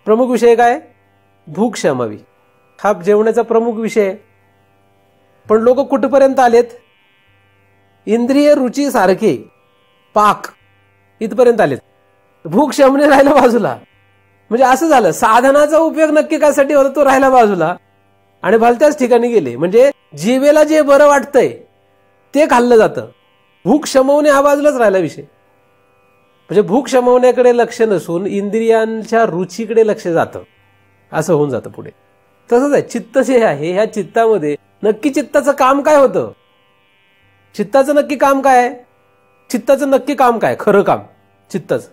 प्रमुख विषय काय? भूक शमावी हा जेवणाचा प्रमुख विषय आहे. पण लोक कुठपर्यंत आलेत? इंद्रिय रुची सारखे पाक इथपर्यंत आलेत. भूक शमने राहिला बाजूला. म्हणजे असं झालं, साधनाचा उपयोग नक्की कशासाठी होता तो राहिला बाजूला आणि भलत्याच ठिकाणी गेले. म्हणजे जीवेला जे बरं वाटतंय ते खाल्लं जातं. भूक शमवणे हा बाजूलाच राहिला विषय. म्हणजे भूक शमवण्याकडे लक्ष नसून इंद्रियांच्या रुचीकडे लक्ष जातं. असं होऊन जातं पुढे. तसंच आहे चित्त जे आहे, ह्या चित्तामध्ये नक्की चित्ताचं काम काय होतं? चित्ताचं नक्की काम काय आहे? चित्ताचं नक्की काम काय? खरं काम चित्ताचं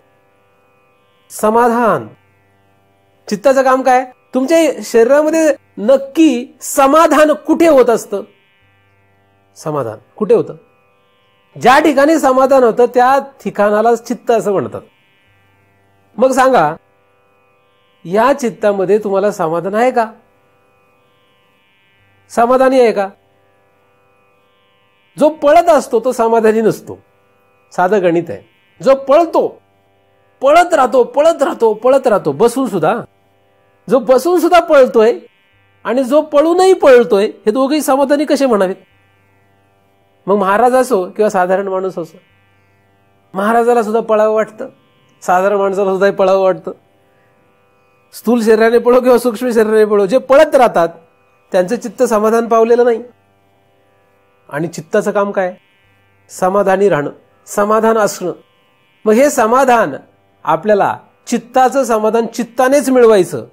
समाधान. चित्ताचं काम काय? तुमच्या शरीरामध्ये नक्की समाधान कुठे होत असतं? समाधान कुठे होतं? ज्या ठिकाणी समाधान होतं त्या ठिकाणाला चित्त असं म्हणतात. मग सांगा, या चित्तामध्ये तुम्हाला समाधान आहे का? समाधानी आहे का? जो पळत असतो तो समाधानी नसतो. साधं गणित आहे. जो पळतो, पळत राहतो बसून सुद्धा. जो बसून सुद्धा पळतोय आणि जो पळूनही पळतोय हे दोघेही समाधानी कसे म्हणावेत? मग महाराज असो किंवा साधारण माणूस असो, महाराजाला सुद्धा पळावं वाटतं, साधारण माणसाला सुद्धा पळावं वाटतं. स्थूल शरीराने पळो किंवा सूक्ष्म शरीराने पळो, जे पळत राहतात त्यांचं चित्त समाधान पावलेलं नाही. आणि चित्ताचं काम काय? समाधानी राहणं, समाधान असणं. मग हे समाधान आपल्याला, चित्ताचं समाधान चित्तानेच मिळवायचं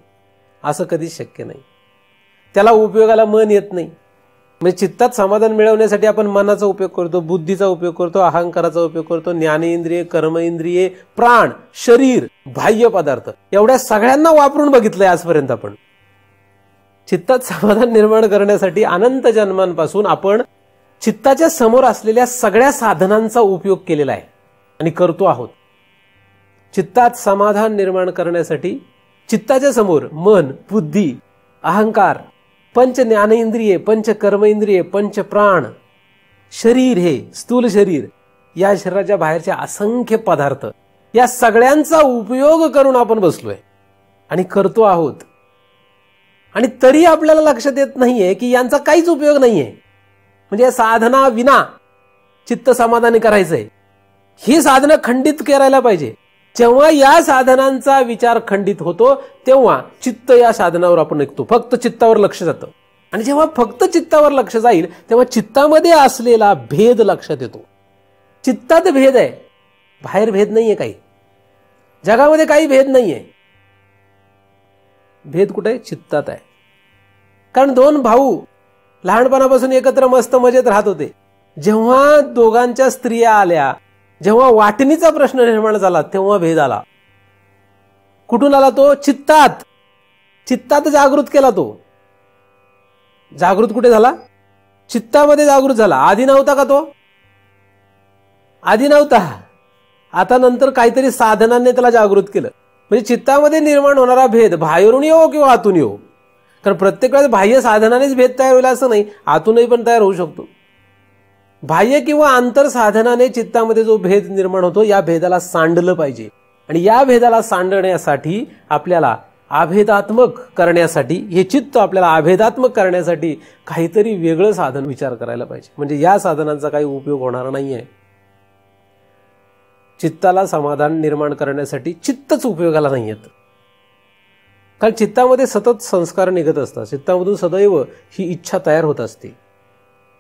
असं कधीच शक्य नाही. त्याला उपयोगाला मन येत नाही. म्हणजे चित्तात समाधान मिळवण्यासाठी आपण मनाचा उपयोग करतो, बुद्धीचा उपयोग करतो, अहंकाराचा उपयोग करतो, ज्ञानेंद्रिय, कर्मेंद्रिये, प्राण, शरीर, बाह्य पदार्थ एवढ्या सगळ्यांना वापरून बघितलंय आजपर्यंत आपण. चित्तात समाधान निर्माण करण्यासाठी अनंत जन्मांपासून आपण चित्ताच्या समोर असलेल्या सगळ्या साधनांचा उपयोग केलेला आहे आणि करतो आहोत. चित्तात समाधान निर्माण करण्यासाठी चित्ताच्या समोर मन, बुद्धी, अहंकार, पंच ज्ञानेंद्रिये, पंच कर्मेंद्रिये, पंच प्राण, शरीर, हे स्थूल शरीर, या शरीराच्या बाहेरचे असंख्य पदार्थ, या सगळ्यांचा उपयोग करून आपण बसलोय आणि करतो आहोत. आणि तरी आपल्याला लक्षात येत नाहीये की यांचा काहीच उपयोग नाहीये. म्हणजे साधना विना चित्त समाधानी करायचंय. ही साधना खंडित करायला पाहिजे. जेव्हा या साधनांचा विचार खंडित होतो तेव्हा चित्त या साधनावर आपण निघतो. फक्त चित्तावर लक्ष जातं. आणि जेव्हा फक्त चित्तावर लक्ष जाईल तेव्हा चित्तामध्ये असलेला भेद लक्षात येतो. चित्तात भेद आहे, बाहेर भेद नाहीये. काही जगामध्ये काही भेद नाहीये. भेद कुठे आहे? चित्तात आहे. कारण दोन भाऊ लहानपणापासून एकत्र मस्त मजेत राहत होते. जेव्हा दोघांच्या स्त्रिया आल्या, जेव्हा वाटणीचा प्रश्न निर्माण झाला तेव्हा भेद आला. कुठून आला तो? चित्तात. चित्तात जागृत केला तो. जागृत कुठे झाला? चित्तामध्ये जागृत झाला. आधी नव्हता का तो? आधी नव्हता. आता नंतर काहीतरी साधनांनी त्याला जागृत केलं. म्हणजे चित्तामध्ये निर्माण होणारा भेद बाहेरून येऊ किंवा आतून येऊ, कारण प्रत्येक वेळेस बाह्य साधनानेच भेद तयार होईल असं नाही, आतूनही पण तयार होऊ शकतो. बाह्य किंवा आंतर साधनाने चित्तामध्ये जो भेद निर्माण होतो, या भेदाला सांडलं पाहिजे. आणि या भेदाला सांडण्यासाठी आपल्याला अभेदात्मक करण्यासाठी, हे चित्त आपल्याला अभेदात्मक करण्यासाठी काहीतरी वेगळं साधन विचार करायला पाहिजे. म्हणजे या साधनांचा काही उपयोग होणार नाहीये. चित्ताला समाधान निर्माण करण्यासाठी चित्तच उपयोगाला नाही येत, कारण चित्तामध्ये सतत संस्कार निघत असतात. चित्तामधून सदैव ही इच्छा तयार होत असते.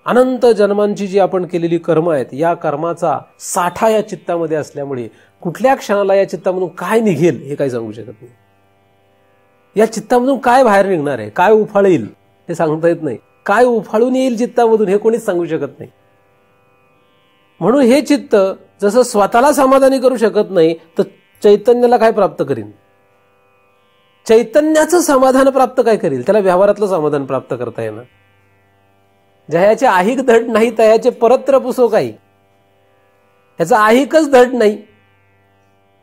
अनंत जन्मांची जी आपण केलेली कर्म आहेत, या कर्माचा साठा या चित्तामध्ये असल्यामुळे कुठल्या क्षणाला या चित्तामधून काय निघेल हे काही सांगू शकत नाही. या चित्तामधून काय बाहेर निघणार आहे, काय उफाळ येईल हे सांगता येत नाही. काय उफाळून येईल चित्तामधून हे कोणीच सांगू शकत नाही. म्हणून हे चित्त जसं स्वतःला समाधानी करू शकत नाही, तर चैतन्याला काय प्राप्त करीन? चैतन्याचं समाधान प्राप्त काय करील? त्याला व्यवहारातलं समाधान प्राप्त करता येणार. जयाचे आहिक धड नाही तयाचे परत्र पुसो काही, याचा आहिकच धड नाही.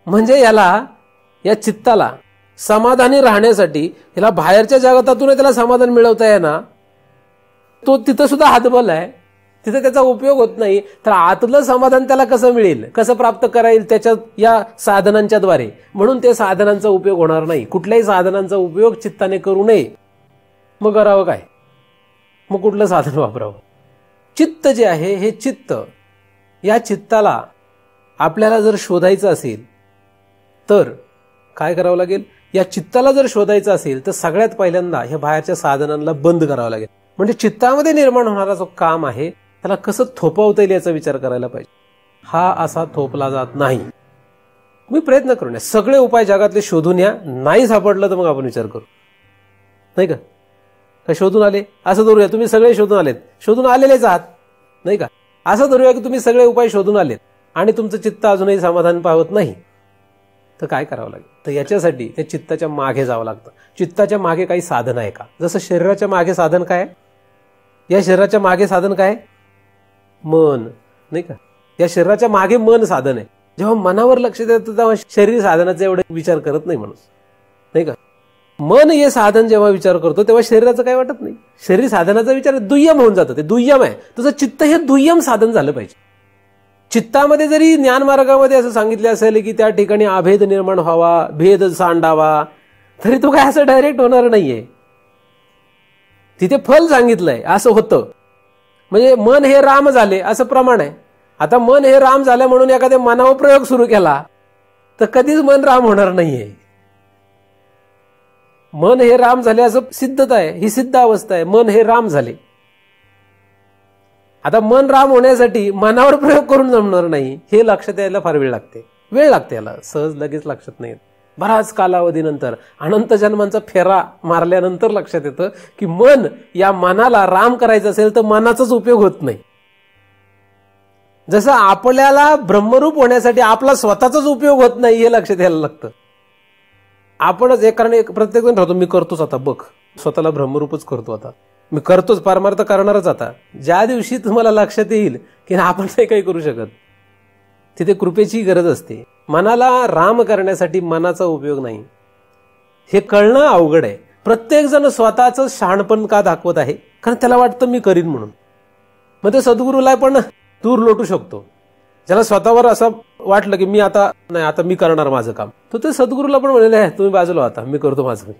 म्हणजे या चित्ताला समाधानी राहण्यासाठी याला बाहेरच्या जगतातून त्याला समाधान मिळवता येणार. तो तिथं सुद्धा हातबल आहे, तिथे त्याचा उपयोग होत नाही. तर आतलं समाधान त्याला कसं मिळेल, कसं प्राप्त करायला? त्याच्या या साधनांच्या द्वारे. म्हणून ते साधनांचा उपयोग होणार नाही. कुठल्याही साधनांचा उपयोग चित्ताने करू नये. मग करावं काय? मग कुठलं साधन वापरावं? चित्त जे आहे, हे चित्त, या चित्ताला आपल्याला जर शोधायचं असेल तर काय करावं लागेल? या चित्ताला जर शोधायचं असेल तर सगळ्यात पहिल्यांदा ह्या बाहेरच्या साधनांना बंद करावं लागेल. म्हणजे चित्तामध्ये निर्माण होणारा जो काम आहे त्याला कसं थोपवता येईल याचा विचार करायला पाहिजे. हा असा थोपला जात नाही. तुम्ही प्रयत्न करू नये. सगळे उपाय जगातले शोधून या. नाही सापडलं तर मग आपण विचार करू, नाही का? का शोधून आले असं धरूया, तुम्ही सगळे शोधून आलेत, शोधून आलेलेच आहात, नाही का? असं धरूया की तुम्ही सगळे उपाय शोधून आलेत आणि तुमचं चित्त अजूनही समाधान पावत नाही, तर काय करावं लागेल? तर याच्यासाठी त्या चित्ताच्या मागे जावं लागतं. चित्ताच्या मागे काही साधन आहे का? जसं शरीराच्या मागे साधन काय आहे? या शरीराच्या मागे साधन काय? मन, नाही का? या शरीराच्या मागे मन साधन आहे. जेव्हा मनावर लक्ष देतं तेव्हा शरीर साधनाचा एवढा विचार करत नाही माणूस, नाही का? मन हे साधन जेव्हा विचार करतो तेव्हा शरीराचं काय वाटत नाही. शरीर साधनाचा विचार दुय्यम होऊन जातं, ते दुय्यम आहे. तसं चित्त हे दुय्यम साधन झालं पाहिजे. चित्तामध्ये जरी ज्ञानमार्गामध्ये असं सांगितलं असेल की त्या ठिकाणी अभेद निर्माण व्हावा, भेद सांडावा, तरी तो काय असं डायरेक्ट होणार नाहीये. तिथे फल सांगितलंय, असं होतं. म्हणजे मन हे राम झाले असं प्रमाण आहे. आता मन हे राम झालं म्हणून एखाद्या मनावर प्रयोग सुरू केला तर कधीच मन राम होणार नाहीये. मन हे राम झाले असं सिद्धता आहे, ही सिद्ध अवस्था आहे. मन हे राम झाले. आता मन राम होण्यासाठी मनावर प्रयोग करून जमणार नाही. हे लक्षात यायला फार वेळ लागते, याला सहज लगेच लक्षात नाही येत. बराच कालावधीनंतर, अनंत जन्मांचा फेरा मारल्यानंतर लक्षात येतं की मन, या मनाला राम करायचं असेल तर मनाचाच उपयोग होत नाही. जसं आपल्याला ब्रह्मरूप होण्यासाठी आपला स्वतःचाच उपयोग होत नाही हे लक्षात यायला लागतं. आपणच एक कारण प्रत्येक जण राहतो, मी करतोच आता, बघ स्वतःला ब्रह्मरूपच करतो, आता मी करतोच, परमार्थ करणारच. आता ज्या दिवशी तुम्हाला लक्षात येईल की आपण काही करू शकत, तिथे कृपेची गरज असते. मनाला राम करण्यासाठी मनाचा उपयोग नाही, हे कळणं अवघड आहे. प्रत्येक जण स्वतःच शहाणपण का दाखवत आहे? कारण त्याला वाटतं मी करीन म्हणून. मग ते सद्गुरूला पण दूर लोटू शकतो. ज्याला स्वतःवर असं वाटलं की मी आता नाही, आता मी करणार माझं काम, तर ते सद्गुरूला पण म्हणले आहे तुम्ही बाजूला, आता मी करतो माझं.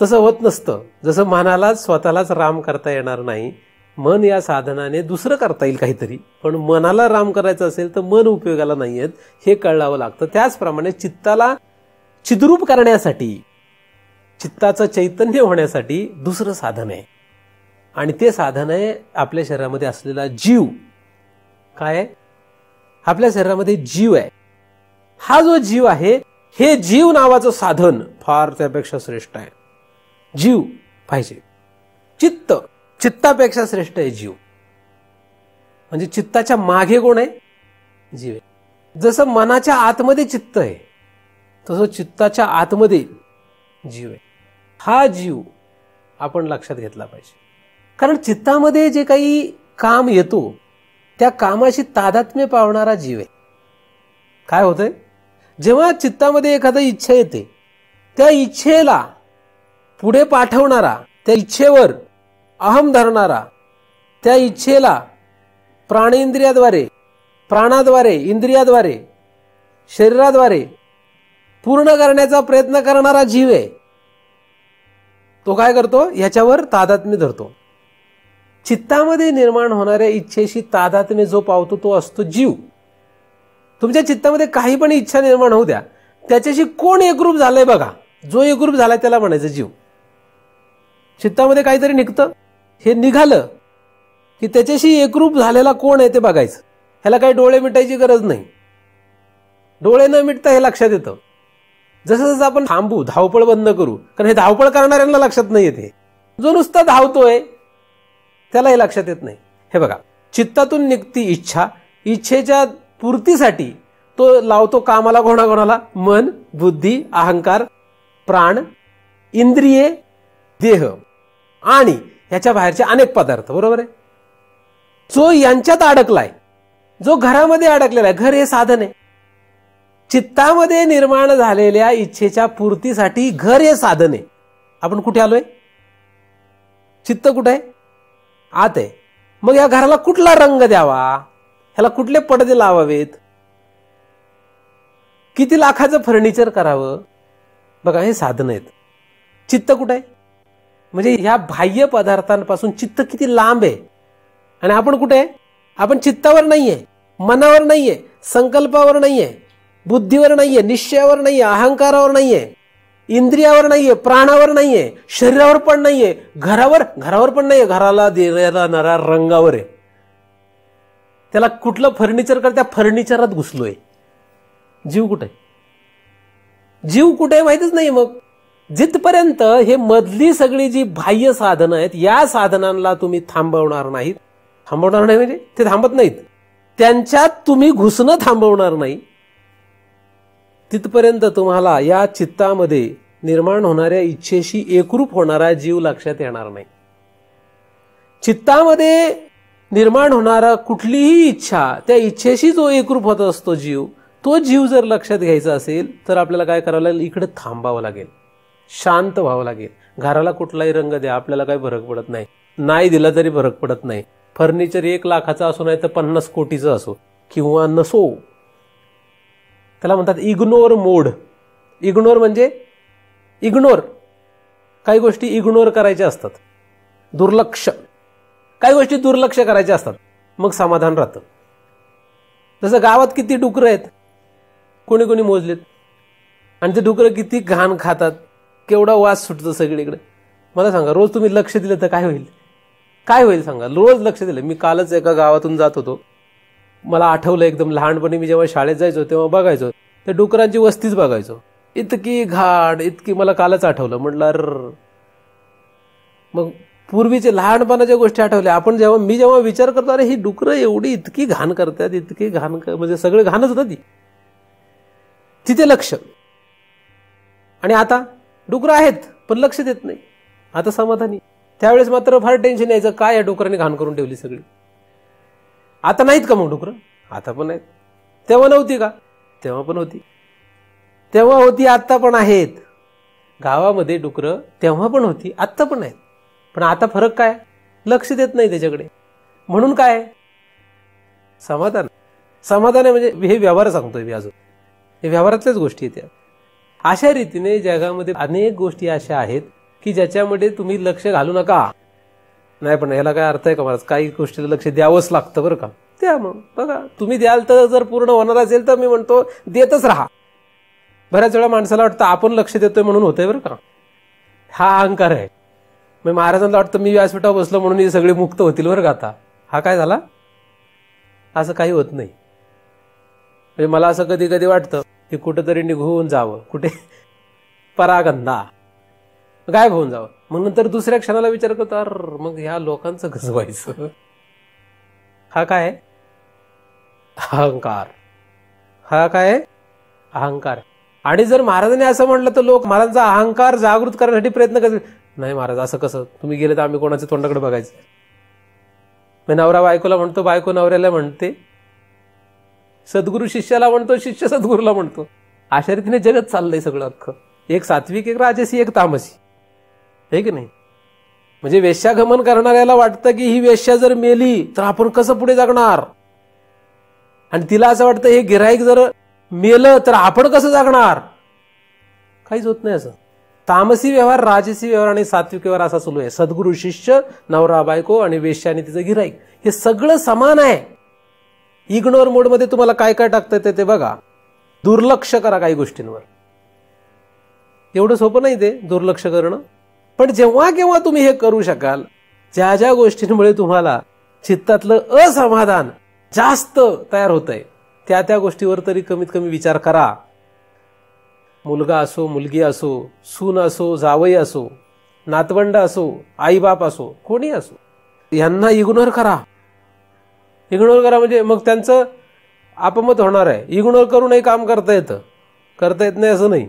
तसं होत नसतं. जसं मनाला स्वतःलाच राम करता येणार नाही, मन या साधनाने दुसरं करता येईल काहीतरी, पण मनाला राम करायचं असेल तर मन उपयोगाला नाहीयेत, हे कळावं लागतं. त्याचप्रमाणे चित्ताला चिद्रूप करण्यासाठी, चित्ताचं चैतन्य होण्यासाठी दुसरं साधन आहे, आणि ते साधन आहे आपल्या शरीरामध्ये असलेला जीव. काय? आपल्या शरीरामध्ये जीव आहे. हा जो जीव आहे, हे जीव नावाचं साधन फार त्यापेक्षा श्रेष्ठ आहे. जीव पाहिजे. चित्त, चित्तापेक्षा श्रेष्ठ आहे जीव. म्हणजे चित्ताच्या मागे कोण आहे? जीव आहे. जसं मनाच्या आतमध्ये चित्त आहे तसं चित्ताच्या आतमध्ये जीव आहे. हा जीव आपण लक्षात घेतला पाहिजे. कारण चित्तामध्ये जे काही काम येतो त्या कामाशी तादात्म्य पावणारा जीव आहे. काय होतंय, जेव्हा चित्तामध्ये एखादी इच्छा येते त्या इच्छेला पुढे पाठवणारा, त्या इच्छेवर अहम धरणारा, त्या इच्छेला प्राणेंद्रियाद्वारे, प्राणाद्वारे, इंद्रियाद्वारे, शरीराद्वारे पूर्ण करण्याचा प्रयत्न करणारा जीव आहे. तो काय करतो, याच्यावर तादात्म्य धरतो. चित्तामध्ये निर्माण होणाऱ्या इच्छेशी तादात्म्य जो पावतो तो असतो जीव. तुमच्या चित्तामध्ये काही पण इच्छा निर्माण होऊ द्या, त्याच्याशी कोण एकरूप झालंय बघा, जो एकरूप झालाय त्याला म्हणायचं जीव. चित्तामध्ये काहीतरी निघतं, हे निघालं की त्याच्याशी एकरूप झालेला कोण आहे ते बघायचं. ह्याला काही डोळे मिटायची गरज नाही. डोळे न मिटता हे लक्षात येतं. जसं जसं आपण थांबू, धावपळ बंद करू, कारण हे धावपळ करणाऱ्यांना लक्षात नाही येते. जो नुसता धावतोय त्याला हे लक्षात येत नाही. हे बघा, चित्तातून निघती इच्छा, इच्छेच्या पूर्तीसाठी तो लावतो कामाला कोणाकोणाला, मन, बुद्धी, अहंकार, प्राण, इंद्रिये, देह आणि ह्याच्या बाहेरचे अनेक पदार्थ. बरोबर आहे. जो यांच्यात अडकलाय, जो घरामध्ये अडकलेला आहे, घर हे साधन आहे. चित्तामध्ये निर्माण झालेल्या इच्छेच्या पूर्तीसाठी घर हे साधन आहे. आपण कुठे आलोय, चित्त कुठे आहे, आत आहे. मग या घराला कुठला रंग द्यावा, ह्याला कुठले पडदे लावावेत, किती लाखाचं फर्निचर करावं, बघा हे साधन आहेत. चित्त कुठे आहे, म्हणजे ह्या बाह्य पदार्थांपासून चित्त किती लांब आहे. आणि आपण कुठे आहे, आपण चित्तावर नाहीये, मनावर नाहीये, संकल्पावर नाहीये, बुद्धीवर नाहीये, निश्चयावर नाहीये, अहंकारावर नाहीये, इंद्रियावर नाहीये, प्राणावर नाहीये, शरीरावर पण नाहीये, घरावर पण नाहीये. घराला देणाऱ्या रंगावर आहे. त्याला कुठलं फर्निचर कर, त्या फर्निचरात घुसलोय. जीव कुठे, जीव कुठे माहितीच नाही. मग जिथपर्यंत हे मधली सगळी जी बाह्य साधनं आहेत, या साधनांना तुम्ही थांबवणार नाहीत, थांबवणार नाही म्हणजे ते थांबत नाहीत, त्यांच्यात तुम्ही घुसणं थांबवणार नाही, तिथपर्यंत तुम्हाला या चित्तामध्ये निर्माण होणाऱ्या इच्छेशी एकरूप होणारा जीव लक्षात येणार नाही. चित्तामध्ये निर्माण होणारा कुठलीही इच्छा, त्या इच्छेशी जो एकरूप होत असतो जीव, तो जीव जर लक्षात घ्यायचा असेल तर आपल्याला काय करावं लागेल, इकडे थांबावं लागेल, शांत व्हावं लागेल. घराला कुठलाही रंग द्या, आपल्याला काही फरक पडत नाही, नाही दिला तरी फरक पडत नाही. फर्निचर 1 लाखाचा असो नाही तर 50 कोटीचं असो किंवा नसो, त्याला म्हणतात इग्नोर मोड. इग्नोर म्हणजे इग्नोर, काही गोष्टी इग्नोर करायच्या असतात, दुर्लक्ष, काही गोष्टी दुर्लक्ष करायच्या असतात, मग समाधान राहतं. जसं गावात किती डुकरं आहेत, कोणी कोणी मोजलेत, आणि ते डुकरं किती घाण खातात, केवढा वास सुटतो सगळीकडे. मला सांगा, रोज तुम्ही लक्ष दिलं तर काय होईल, काय होईल सांगा. रोज लक्ष दिलं. मी कालच एका गावातून जात होतो, मला आठवलं एकदम लहानपणी मी जेव्हा शाळेत जायचो तेव्हा बघायचो, त्या डुकरांची वस्तीच बघायचो, इतकी घाण, इतकी. मला कालच आठवलं, म्हटलं मग पूर्वीचे लहानपणाच्या गोष्टी आठवल्या. मी जेव्हा विचार करतो, अरे ही डुकरं एवढी इतकी घाण करतात, इतकी घाण, म्हणजे सगळं घाणच होतं ती, तिथे लक्ष. आणि आता डुकरं आहेत पण लक्ष देत नाही, आता समाधानी. त्यावेळेस मात्र फार टेन्शन यायचं, काय या डुकरांनी घाण करून ठेवली सगळी. आता नाहीत का मग डुकरं, आता पण आहेत. तेव्हा नव्हती का, तेव्हा पण होती, तेव्हा होती, आता पण आहेत. गावामध्ये डुकरं तेव्हा पण होती, आता पण आहेत. पण आता फरक काय, लक्ष देत नाही त्याच्याकडे. म्हणून काय, समाधान. समाधान आहे म्हणजे हे व्यवहार सांगतोय मी, अजून हे व्यवहारातल्याच गोष्टी आहेत. अशा रीतीने जगामध्ये अनेक गोष्टी अशा आहेत की ज्याच्यामध्ये तुम्ही लक्ष घालू नका. नाही पण याला काय अर्थ आहे का, मला काही गोष्टीला लक्ष द्यावंच लागतं बरं का. द्या मग, बघा तुम्ही द्याल तर जर पूर्ण होणार असेल तर मी म्हणतो देतच राहा. बऱ्याच वेळा माणसाला वाटतं आपण लक्ष देतोय म्हणून होतंय बरं का, हा अहंकार आहे. मग महाराजांना वाटतं मी व्यासपीठावर बसलो म्हणून हे सगळे मुक्त होतील बरं का. आता हा काय झाला, असं काही होत नाही. म्हणजे मला असं कधी कधी वाटतं की कुठेतरी निघून जावं, कुठे परागंधा गायब होऊन जावं. मग नंतर दुसऱ्या क्षणाला विचार करतो, अरे मग ह्या लोकांचं कसं व्हायचं. हा काय आहे, अहंकार. हा काय आहे, अहंकार. आणि जर महाराजांनी असं म्हटलं तर लोक महाराजांचा अहंकार जागृत करण्यासाठी प्रयत्न करतील. नाही महाराज असं कसं, तुम्ही गेले तर आम्ही कोणाच्या तोंडाकडे बघायचं. मग नवरा बायकोला म्हणतो, बायको नवऱ्याला म्हणते, सद्गुरू शिष्याला म्हणतो, शिष्य सद्गुरूला म्हणतो. अशा रीतीने जगत चाललंय सगळं अख्खं. एक सात्विक, एक राजसी, एक तामसी, हे की नाही. म्हणजे वेश्यागमन करणाऱ्याला वाटतं की ही वेश्या जर मेली तर आपण कसं पुढे जगणार, आणि तिला असं वाटतं हे गिऱ्हाईक जर मेलं तर आपण कसं जगणार. काहीच होत नाही असं. तामसी व्यवहार, राजसी व्यवहार आणि सात्विक व्यवहार असा सुरू आहे. सद्गुरू शिष्य, नवरा बायको आणि वेश्या आणि तिचं गिऱ्हाईक, हे सगळं समान आहे. इग्नोर मोडमध्ये तुम्हाला काय काय टाकता येते ते बघा. दुर्लक्ष करा काही गोष्टींवर. एवढं सोपं नाही ते दुर्लक्ष करणं, पण जेव्हा केव्हा तुम्ही हे करू शकाल, ज्या ज्या गोष्टींमुळे तुम्हाला चित्तातलं असमाधान जास्त तयार होतंय त्या त्या गोष्टीवर तरी कमीत कमी विचार करा. मुलगा असो, मुलगी असो, सून असो, जावई असो, नातवंड असो, आईबाप असो, कोणी असो, यांना इग्नोर करा. इग्नोर करा म्हणजे मग त्यांचं अपमत होणार आहे. इग्नोर करूनही काम करता येत नाही असं नाही.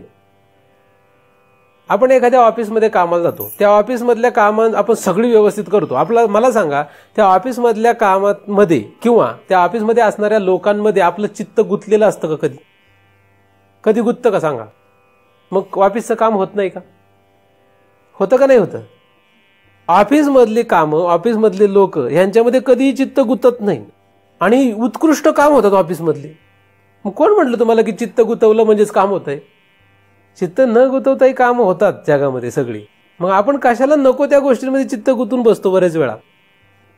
आपण एखाद्या ऑफिसमध्ये कामाला जातो, त्या ऑफिसमधल्या कामात आपण सगळी व्यवस्थित करतो. मला सांगा, त्या ऑफिसमधल्या कामामध्ये किंवा त्या ऑफिसमध्ये असणाऱ्या लोकांमध्ये आपलं चित्त गुंतलेलं असतं का? कधी गुंततं का सांगा? मग ऑफिसचं काम होत नाही का? होतं का नाही होतं? ऑफिसमधली कामं, ऑफिसमधले लोक यांच्यामध्ये कधीही चित्त गुंतत नाही आणि उत्कृष्ट काम होतात ऑफिसमधले. मग कोण म्हटलं तुम्हाला की चित्त गुंतवलं म्हणजेच काम होतंय? चित्त न गुंतवताही काम होतात जगामध्ये सगळी. मग आपण कशाला नको त्या गोष्टींमध्ये चित्त गुंतून बसतो बरेच वेळा.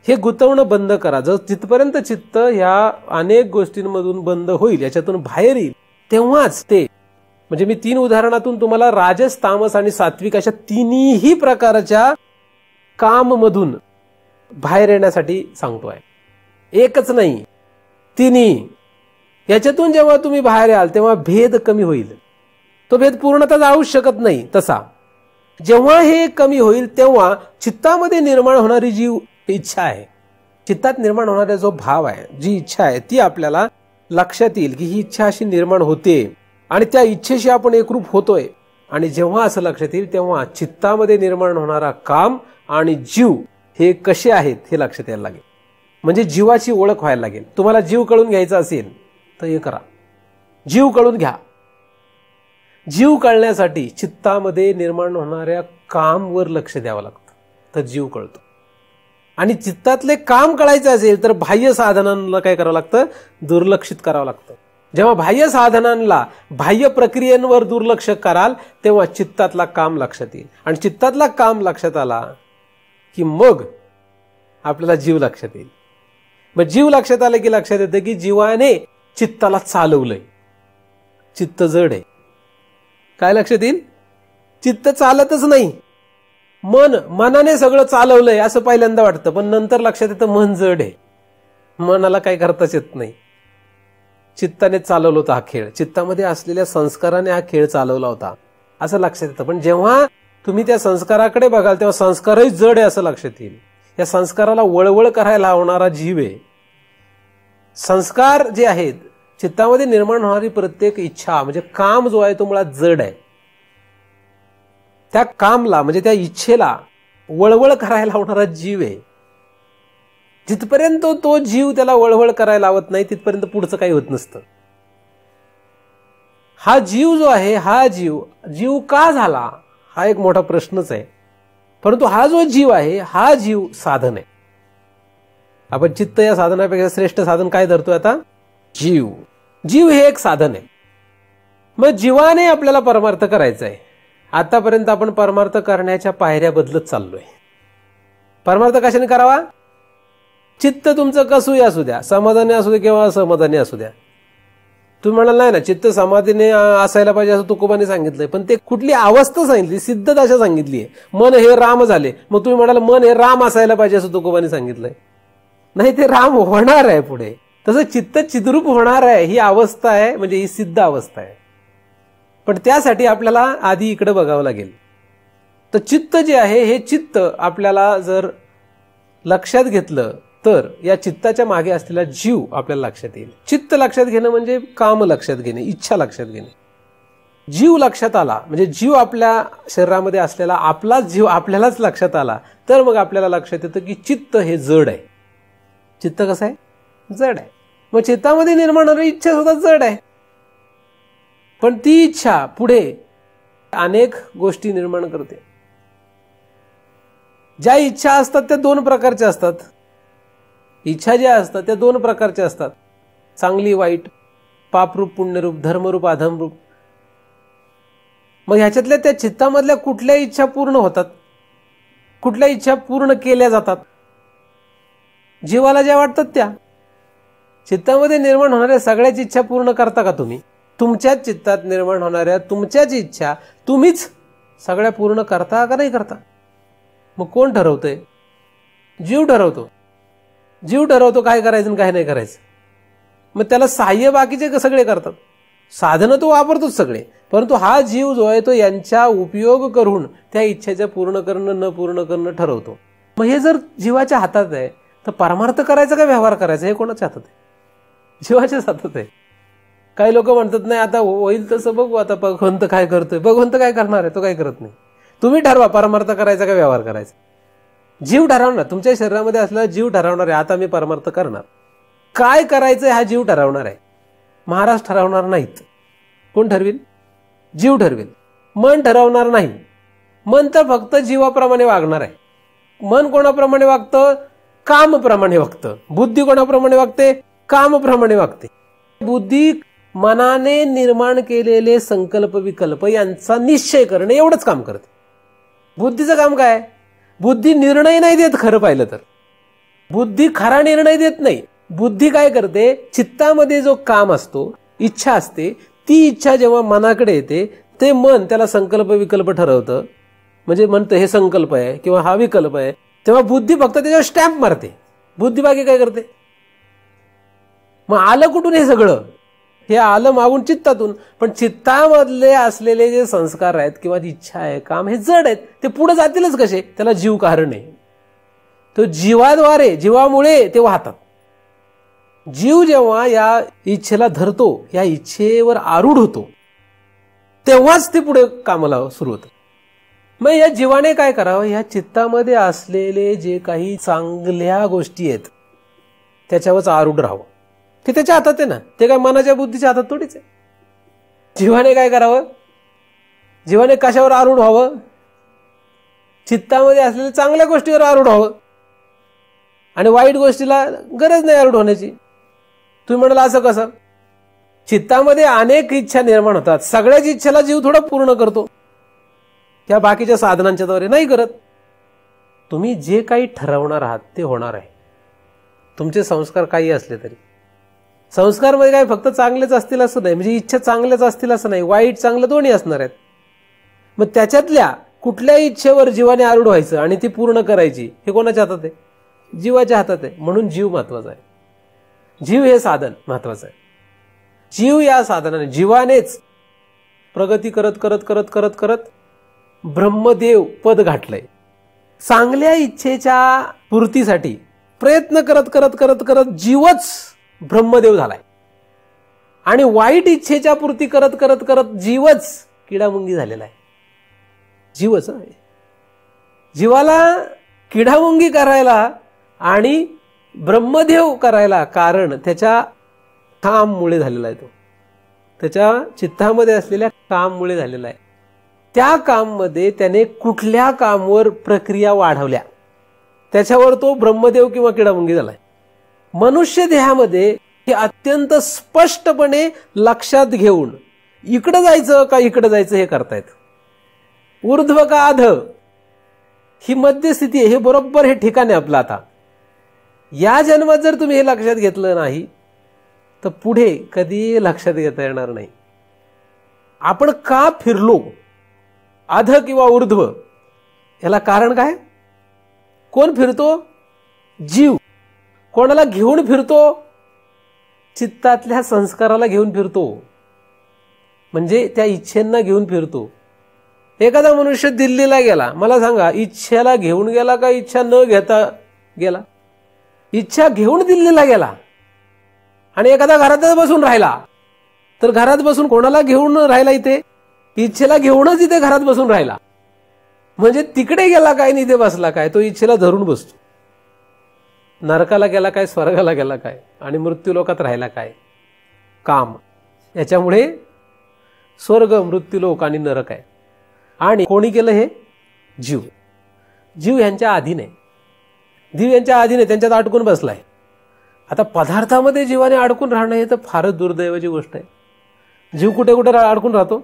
हे गुंतवणं बंद करा. जर जिथपर्यंत चित्त ह्या अनेक गोष्टींमधून बंद होईल, याच्यातून बाहेर येईल, तेव्हाच ते, म्हणजे मी 3 उदाहरणातून तुम्हाला राजस, तामस आणि सात्विक अशा तिन्ही प्रकारच्या काम मधून बाहेर येण्यासाठी सांगतोय. एकच नाही, तिन्ही. याच्यातून जेव्हा तुम्ही बाहेर याल तेव्हा भेद कमी होईल. तो भेद पूर्णतः जाऊच शकत नाही तसा. जेव्हा हे कमी होईल तेव्हा चित्तामध्ये निर्माण होणारी जी इच्छा आहे, चित्तात निर्माण होणारा जो भाव आहे, जी इच्छा आहे, ती आपल्याला लक्षात येईल की ही इच्छा अशी निर्माण होते आणि त्या इच्छेशी आपण एकरूप होतोय. आणि जेव्हा असं लक्षात येईल तेव्हा चित्तामध्ये निर्माण होणारा काम आणि जीव हे कसे आहेत हे लक्षात यायला लागेल. म्हणजे जीवाची ओळख व्हायला लागेल. तुम्हाला जीव कळून घ्यायचा असेल तर हे करा, जीव कळून घ्या. जीव कळण्यासाठी चित्तामध्ये निर्माण होणाऱ्या कामवर लक्ष द्यावं लागतं, तर जीव कळतो. आणि चित्तातले काम कळायचं असेल तर बाह्य साधनांना काय करावं लागतं? दुर्लक्षित करावं लागतं. जेव्हा बाह्य साधनांना, बाह्य प्रक्रियेवर दुर्लक्ष कराल तेव्हा चित्तातला काम लक्षात येईल. आणि चित्तातला काम लक्षात आला की मग आपल्याला जीव लक्षात येईल. मग जीव लक्षात आलं की लक्षात येतं की जीवाने चित्ताला चालवलंय. चित्त जड आहे. काय लक्षात येईल? चित्त चालतच नाही. मनाने सगळं चालवलंय असं पहिल्यांदा वाटतं, पण नंतर लक्षात येतं मन जड आहे. मनाला काय करताच येत नाही. चित्ताने चालवला होता हा खेळ, चित्तामध्ये असलेल्या संस्काराने हा खेळ चालवला होता असं लक्षात येतं. पण जेव्हा तुम्ही त्या संस्काराकडे बघाल तेव्हा संस्कारही जड आहे असं लक्षात येईल. या संस्काराला वळवळ करायला होणारा जीव आहे. संस्कार जे आहेत, चित्तामध्ये निर्माण होणारी प्रत्येक इच्छा म्हणजे काम जो आहे तो मुळात जड आहे. त्या कामला म्हणजे त्या इच्छेला वळवळ करायला होणारा जीव आहे. जिथपर्यंत तो जीव त्याला वळवळ करायला लावत नाही तिथपर्यंत पुढचं काही होत नसतं. हा जीव जो आहे, हा जीव का झाला हा एक मोठा प्रश्नच आहे. परंतु हा जो जीव आहे हा जीव साधन आहे. आपण चित्त या साधनापेक्षा श्रेष्ठ साधन काय धरतोय आता? जीव हे एक साधन आहे. मग जीवाने आपल्याला परमार्थ करायचा आहे. आतापर्यंत आपण परमार्थ करण्याच्या पायऱ्या बदलत चाललोय. परमार्थ कशाने करावा? चित्त तुमचं कसंही असू द्या, समाधानी असू द्या किंवा असमाधानी असू द्या. तुम्ही म्हणाल नाही ना चित्त समाधीने असायला पाहिजे असं तुकोबाने सांगितलंय, पण ते कुठली अवस्था सांगितली? सिद्ध दशा सांगितली आहे. मन हे राम झाले, मग तुम्ही म्हणाल मन हे राम असायला पाहिजे असं तुकोबाने सांगितलंय. नाही, ते राम होणार आहे पुढे. तसं चित्त चिद्रूप होणार आहे ही अवस्था आहे, म्हणजे ही सिद्ध अवस्था आहे. पण त्यासाठी आपल्याला आधी इकडे बघावं लागेल. तर चित्त जे आहे हे चित्त आपल्याला जर लक्षात घेतलं तर या चित्ताच्या मागे असलेला जीव आपल्याला लक्षात येईल. चित्त लक्षात घेणं म्हणजे काम लक्षात घेणे, इच्छा लक्षात घेणे. जीव लक्षात आला, म्हणजे जीव आपल्या शरीरामध्ये असलेला आपलाच जीव आपल्यालाच लक्षात आला, तर मग आपल्याला लक्षात येतं की चित्त हे जड आहे. चित्त कसं आहे? जड आहे. मग चित्तामध्ये निर्माण होणारी इच्छा सुद्धा जड आहे. पण ती इच्छा पुढे अनेक गोष्टी निर्माण करते. ज्या इच्छा असतात त्या दोन प्रकारच्या असतात. इच्छा ज्या असतात त्या दोन प्रकारच्या असतात, चांगली वाईट, पापरूप पुण्यरूप, धर्मरूप अधर्मरूप. मग ह्याच्यातल्या त्या चित्तामधल्या कुठल्या इच्छा पूर्ण होतात, कुठल्या इच्छा पूर्ण केल्या जातात? जीवाला ज्या वाटतात त्या. चित्तामध्ये निर्माण होणाऱ्या सगळ्याच इच्छा पूर्ण करता का तुम्ही? तुमच्याच चित्तात निर्माण होणाऱ्या तुमच्याच इच्छा तुम्हीच सगळ्या पूर्ण करता का नाही करता? मग कोण ठरवतंय? जीव ठरवतो. जीव ठरवतो काय करायचं आणि काय नाही करायचं. मग त्याला सहाय्य बाकीचे सगळे करतात, साधनं तो वापरतोच सगळे, परंतु हा जीव जो आहे तो यांचा उपयोग करून त्या इच्छेच्या पूर्ण करणं न पूर्ण करणं ठरवतो. मग हे जर जीवाच्या हातात आहे तर परमार्थ करायचा का व्यवहार करायचा हे कोणाच्या हातात आहे? जीवाच्याच हातात आहे. काही लोक म्हणतात नाही आता होईल तसं बघू, आता भगवंत काय करतोय. भगवंत काय करणार आहे? तो काय करत नाही. तुम्ही ठरवा परमार्थ करायचा का व्यवहार करायचा. जीव ठरवणार, तुमच्या शरीरामध्ये असलेला जीव ठरवणार आहे आता मी परमार्थ करणार. काय करायचं हा जीव ठरवणार आहे, महाराज ठरवणार नाहीत. कोण ठरवेल? जीव ठरवेल. मन ठरवणार नाही. मन तर फक्त जीवाप्रमाणे वागणार आहे. मन कोणाप्रमाणे वागतं? कामप्रमाणे वागतं. बुद्धी कोणाप्रमाणे वागते? कामप्रमाणे वागते. बुद्धी मनाने निर्माण केलेले संकल्प विकल्प यांचा निश्चय करणे एवढंच काम करते. बुद्धीचं काम काय? बुद्धी निर्णय नाही देत. खरं पाहिलं तर बुद्धी खरा निर्णय देत नाही. बुद्धी काय करते? चित्तामध्ये जो काम असतो, इच्छा असते, ती इच्छा जेव्हा मनाकडे येते ते मन त्याला संकल्प विकल्प ठरवतं. म्हणजे म्हणतं हे संकल्प आहे किंवा हा विकल्प आहे, तेव्हा बुद्धी फक्त त्याच्यावर स्टॅम्प मारते. बुद्धी बाकी काय करते? मग आलं कुठून हे सगळं? हे आलं मागून चित्तातून. पण चित्तामधले असलेले जे संस्कार आहेत किंवा इच्छा आहे, काम हे जड आहेत. ते पुढे जातीलच कसे? त्याला जीव कारण आहे. तो जीवाद्वारे, जीवामुळे ते वाहतात. जीव जेव्हा या इच्छेला धरतो, या इच्छेवर आरूढ होतो, तेव्हाच ते पुढे कामाला सुरू होतं. मग या जीवाने काय करावं? या चित्तामध्ये असलेले जे काही चांगल्या गोष्टी आहेत त्याच्यावरच आरूढ राहावं. ते त्याच्या हातात आहे ना. ते काय मनाच्या बुद्धीच्या हातात थोडीच आहे. जीवाने काय करावं? जीवाने कशावर आरूढ व्हावं? चित्तामध्ये असलेल्या चांगल्या गोष्टीवर आरूढ व्हावं. आणि वाईट गोष्टीला गरज नाही आरूढ होण्याची. तुम्ही म्हणाला असं कसं? चित्तामध्ये अनेक इच्छा निर्माण होतात. सगळ्याच इच्छेला जीव थोडा पूर्ण करतो, त्या बाकीच्या साधनांच्या द्वारे नाही करत. तुम्ही जे काही ठरवणार आहात ते होणार आहे. तुमचे संस्कार काही असले तरी. संस्कारमध्ये काय फक्त चांगलेच असतील असं नाही, म्हणजे इच्छा चांगल्याच असतील असं नाही, वाईट चांगलं दोन्ही असणार आहेत. मग त्याच्यातल्या कुठल्या इच्छेवर जीवाने आरूढ व्हायचं आणि ती पूर्ण करायची हे कोणाच्या हातात आहे? जीवाच्या हातात आहे. म्हणून जीव महत्वाचा आहे. जीव हे साधन महत्वाचं आहे. जीव या साधनाने, जीवानेच प्रगती करत करत करत करत करत ब्रह्मदेव पद गाठलंय. चांगल्या इच्छेच्या पूर्तीसाठी प्रयत्न करत करत करत करत जीवच ब्रह्मदेव झालाय. आणि वाईट इच्छेच्या पूर्ती करत करत करत जीवच किडामुंगी झालेला आहे. जीवच आहे. जीवाला किडामुंगी करायला आणि ब्रह्मदेव करायला कारण त्याच्या काममुळे झालेला आहे. तो त्याच्या चित्तामध्ये असलेल्या काममुळे झालेला आहे. त्या काममध्ये त्याने कुठल्या कामवर प्रक्रिया वाढवल्या त्याच्यावर तो ब्रह्मदेव किंवा किडामुंगी झालाय. मनुष्य देहामध्ये हे अत्यंत स्पष्टपणे लक्षात घेऊन इकडे जायचं का इकडे जायचं हे करतायत. ऊर्ध्व का अध ही मध्यस्थिती आहे. हे बरोबर हे ठिकाण आहे आपलं. आता या जन्मात जर तुम्ही हे लक्षात घेतलं नाही तर पुढे कधी लक्षात घेता येणार नाही. आपण का फिरलो अध किंवा ऊर्ध्व याला कारण काय? कोण फिरतो? जीव. कोणाला घेऊन फिरतो? चित्तातल्या संस्काराला घेऊन फिरतो, म्हणजे त्या इच्छेंना घेऊन फिरतो. एखादा मनुष्य दिल्लीला गेला, मला सांगा इच्छेला घेऊन गेला का इच्छा न घेता गेला? इच्छा घेऊन दिल्लीला गेला. आणि एखादा घरातच बसून राहिला तर घरात बसून कोणाला घेऊन राहिला? इथे इच्छेला घेऊनच इथे घरात बसून राहिला, म्हणजे तिकडे गेला काय आणि इथे बसला काय, तो इच्छेला धरून बसतो. नरकाला गेला काय, स्वर्गाला गेला काय, आणि मृत्यूलोकात राहिला काय, काम. याच्यामुळे स्वर्ग, मृत्यूलोक आणि नरक आहे. आणि कोणी केलं हे? जीव. जीव यांच्या अधीन आहे. जीव यांच्या अधीन आहे, त्यांच्यात अडकून बसलाय. आता पदार्थामध्ये जीवाने अडकून राहणं हे तर फारच दुर्दैवाची गोष्ट आहे. जीव कुठे कुठे अडकून राहतो?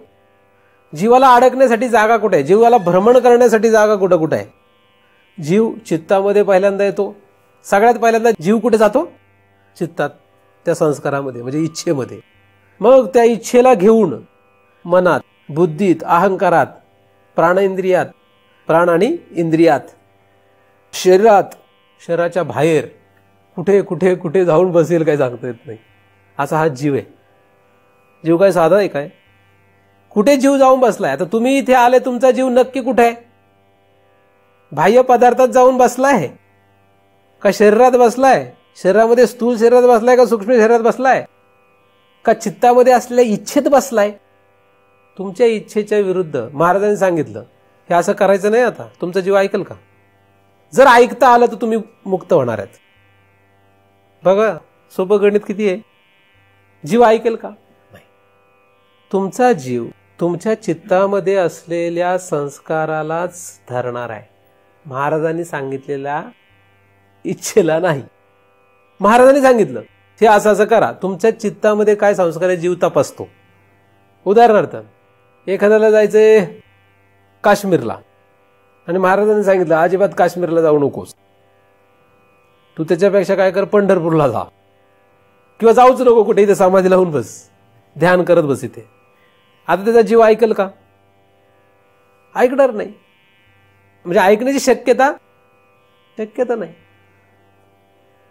जीवाला अडकण्यासाठी जागा कुठे आहे? जीवाला भ्रमण करण्यासाठी जागा कुठं कुठं आहे? जीव चित्तामध्ये पहिल्यांदा येतो. सगळ्यात पहिल्यांदा जीव कुठे जातो? चित्तात, त्या संस्कारामध्ये, म्हणजे इच्छेमध्ये. मग त्या इच्छेला घेऊन मनात, बुद्धीत, अहंकारात, प्राणेंद्रियात, प्राण आणि इंद्रियात, शरीरात, शरीराच्या बाहेर कुठे कुठे कुठे जाऊन बसेल काय सांगता येत नाही. असा हा जीव आहे. जीव काय साधा आहे काय? कुठे जीव जाऊन बसलाय? आता तुम्ही इथे आले, तुमचा जीव नक्की कुठे आहे? बाह्य पदार्थात जाऊन बसलाय का शरीरात बसलाय? शरीरामध्ये स्थूल शरीरात बसलाय का सूक्ष्म शरीरात बसलाय का चित्तामध्ये असलेल्या इच्छेत बसलाय? तुमच्या इच्छेच्या विरुद्ध महाराजांनी सांगितलं हे असं करायचं नाही. आता तुमचा जीव ऐकेल का? जर ऐकता आलं तर तुम्ही मुक्त होणार आहेत. बघा सोपं गणित किती आहे. जीव ऐकेल का? नाही. तुमचा जीव तुमच्या चित्तामध्ये असलेल्या संस्कारालाच धरणार आहे, महाराजांनी सांगितलेल्या इच्छेला नाही. महाराजांनी सांगितलं हे असं असं करा, तुमच्या चित्तामध्ये काय संस्कार आहे जीव तपासतो. उदाहरणार्थ एखाद्याला जायचंय काश्मीरला आणि महाराजांनी सांगितलं अजिबात काश्मीरला जाऊ नकोस, तू त्याच्यापेक्षा काय कर, पंढरपूरला जा, किंवा जाऊच नको कुठे, इथे समाधी लावून बस, ध्यान करत बस इथे. आता त्याचा जीव ऐकेल का? ऐकणार नाही. म्हणजे ऐकण्याची शक्यता नाही.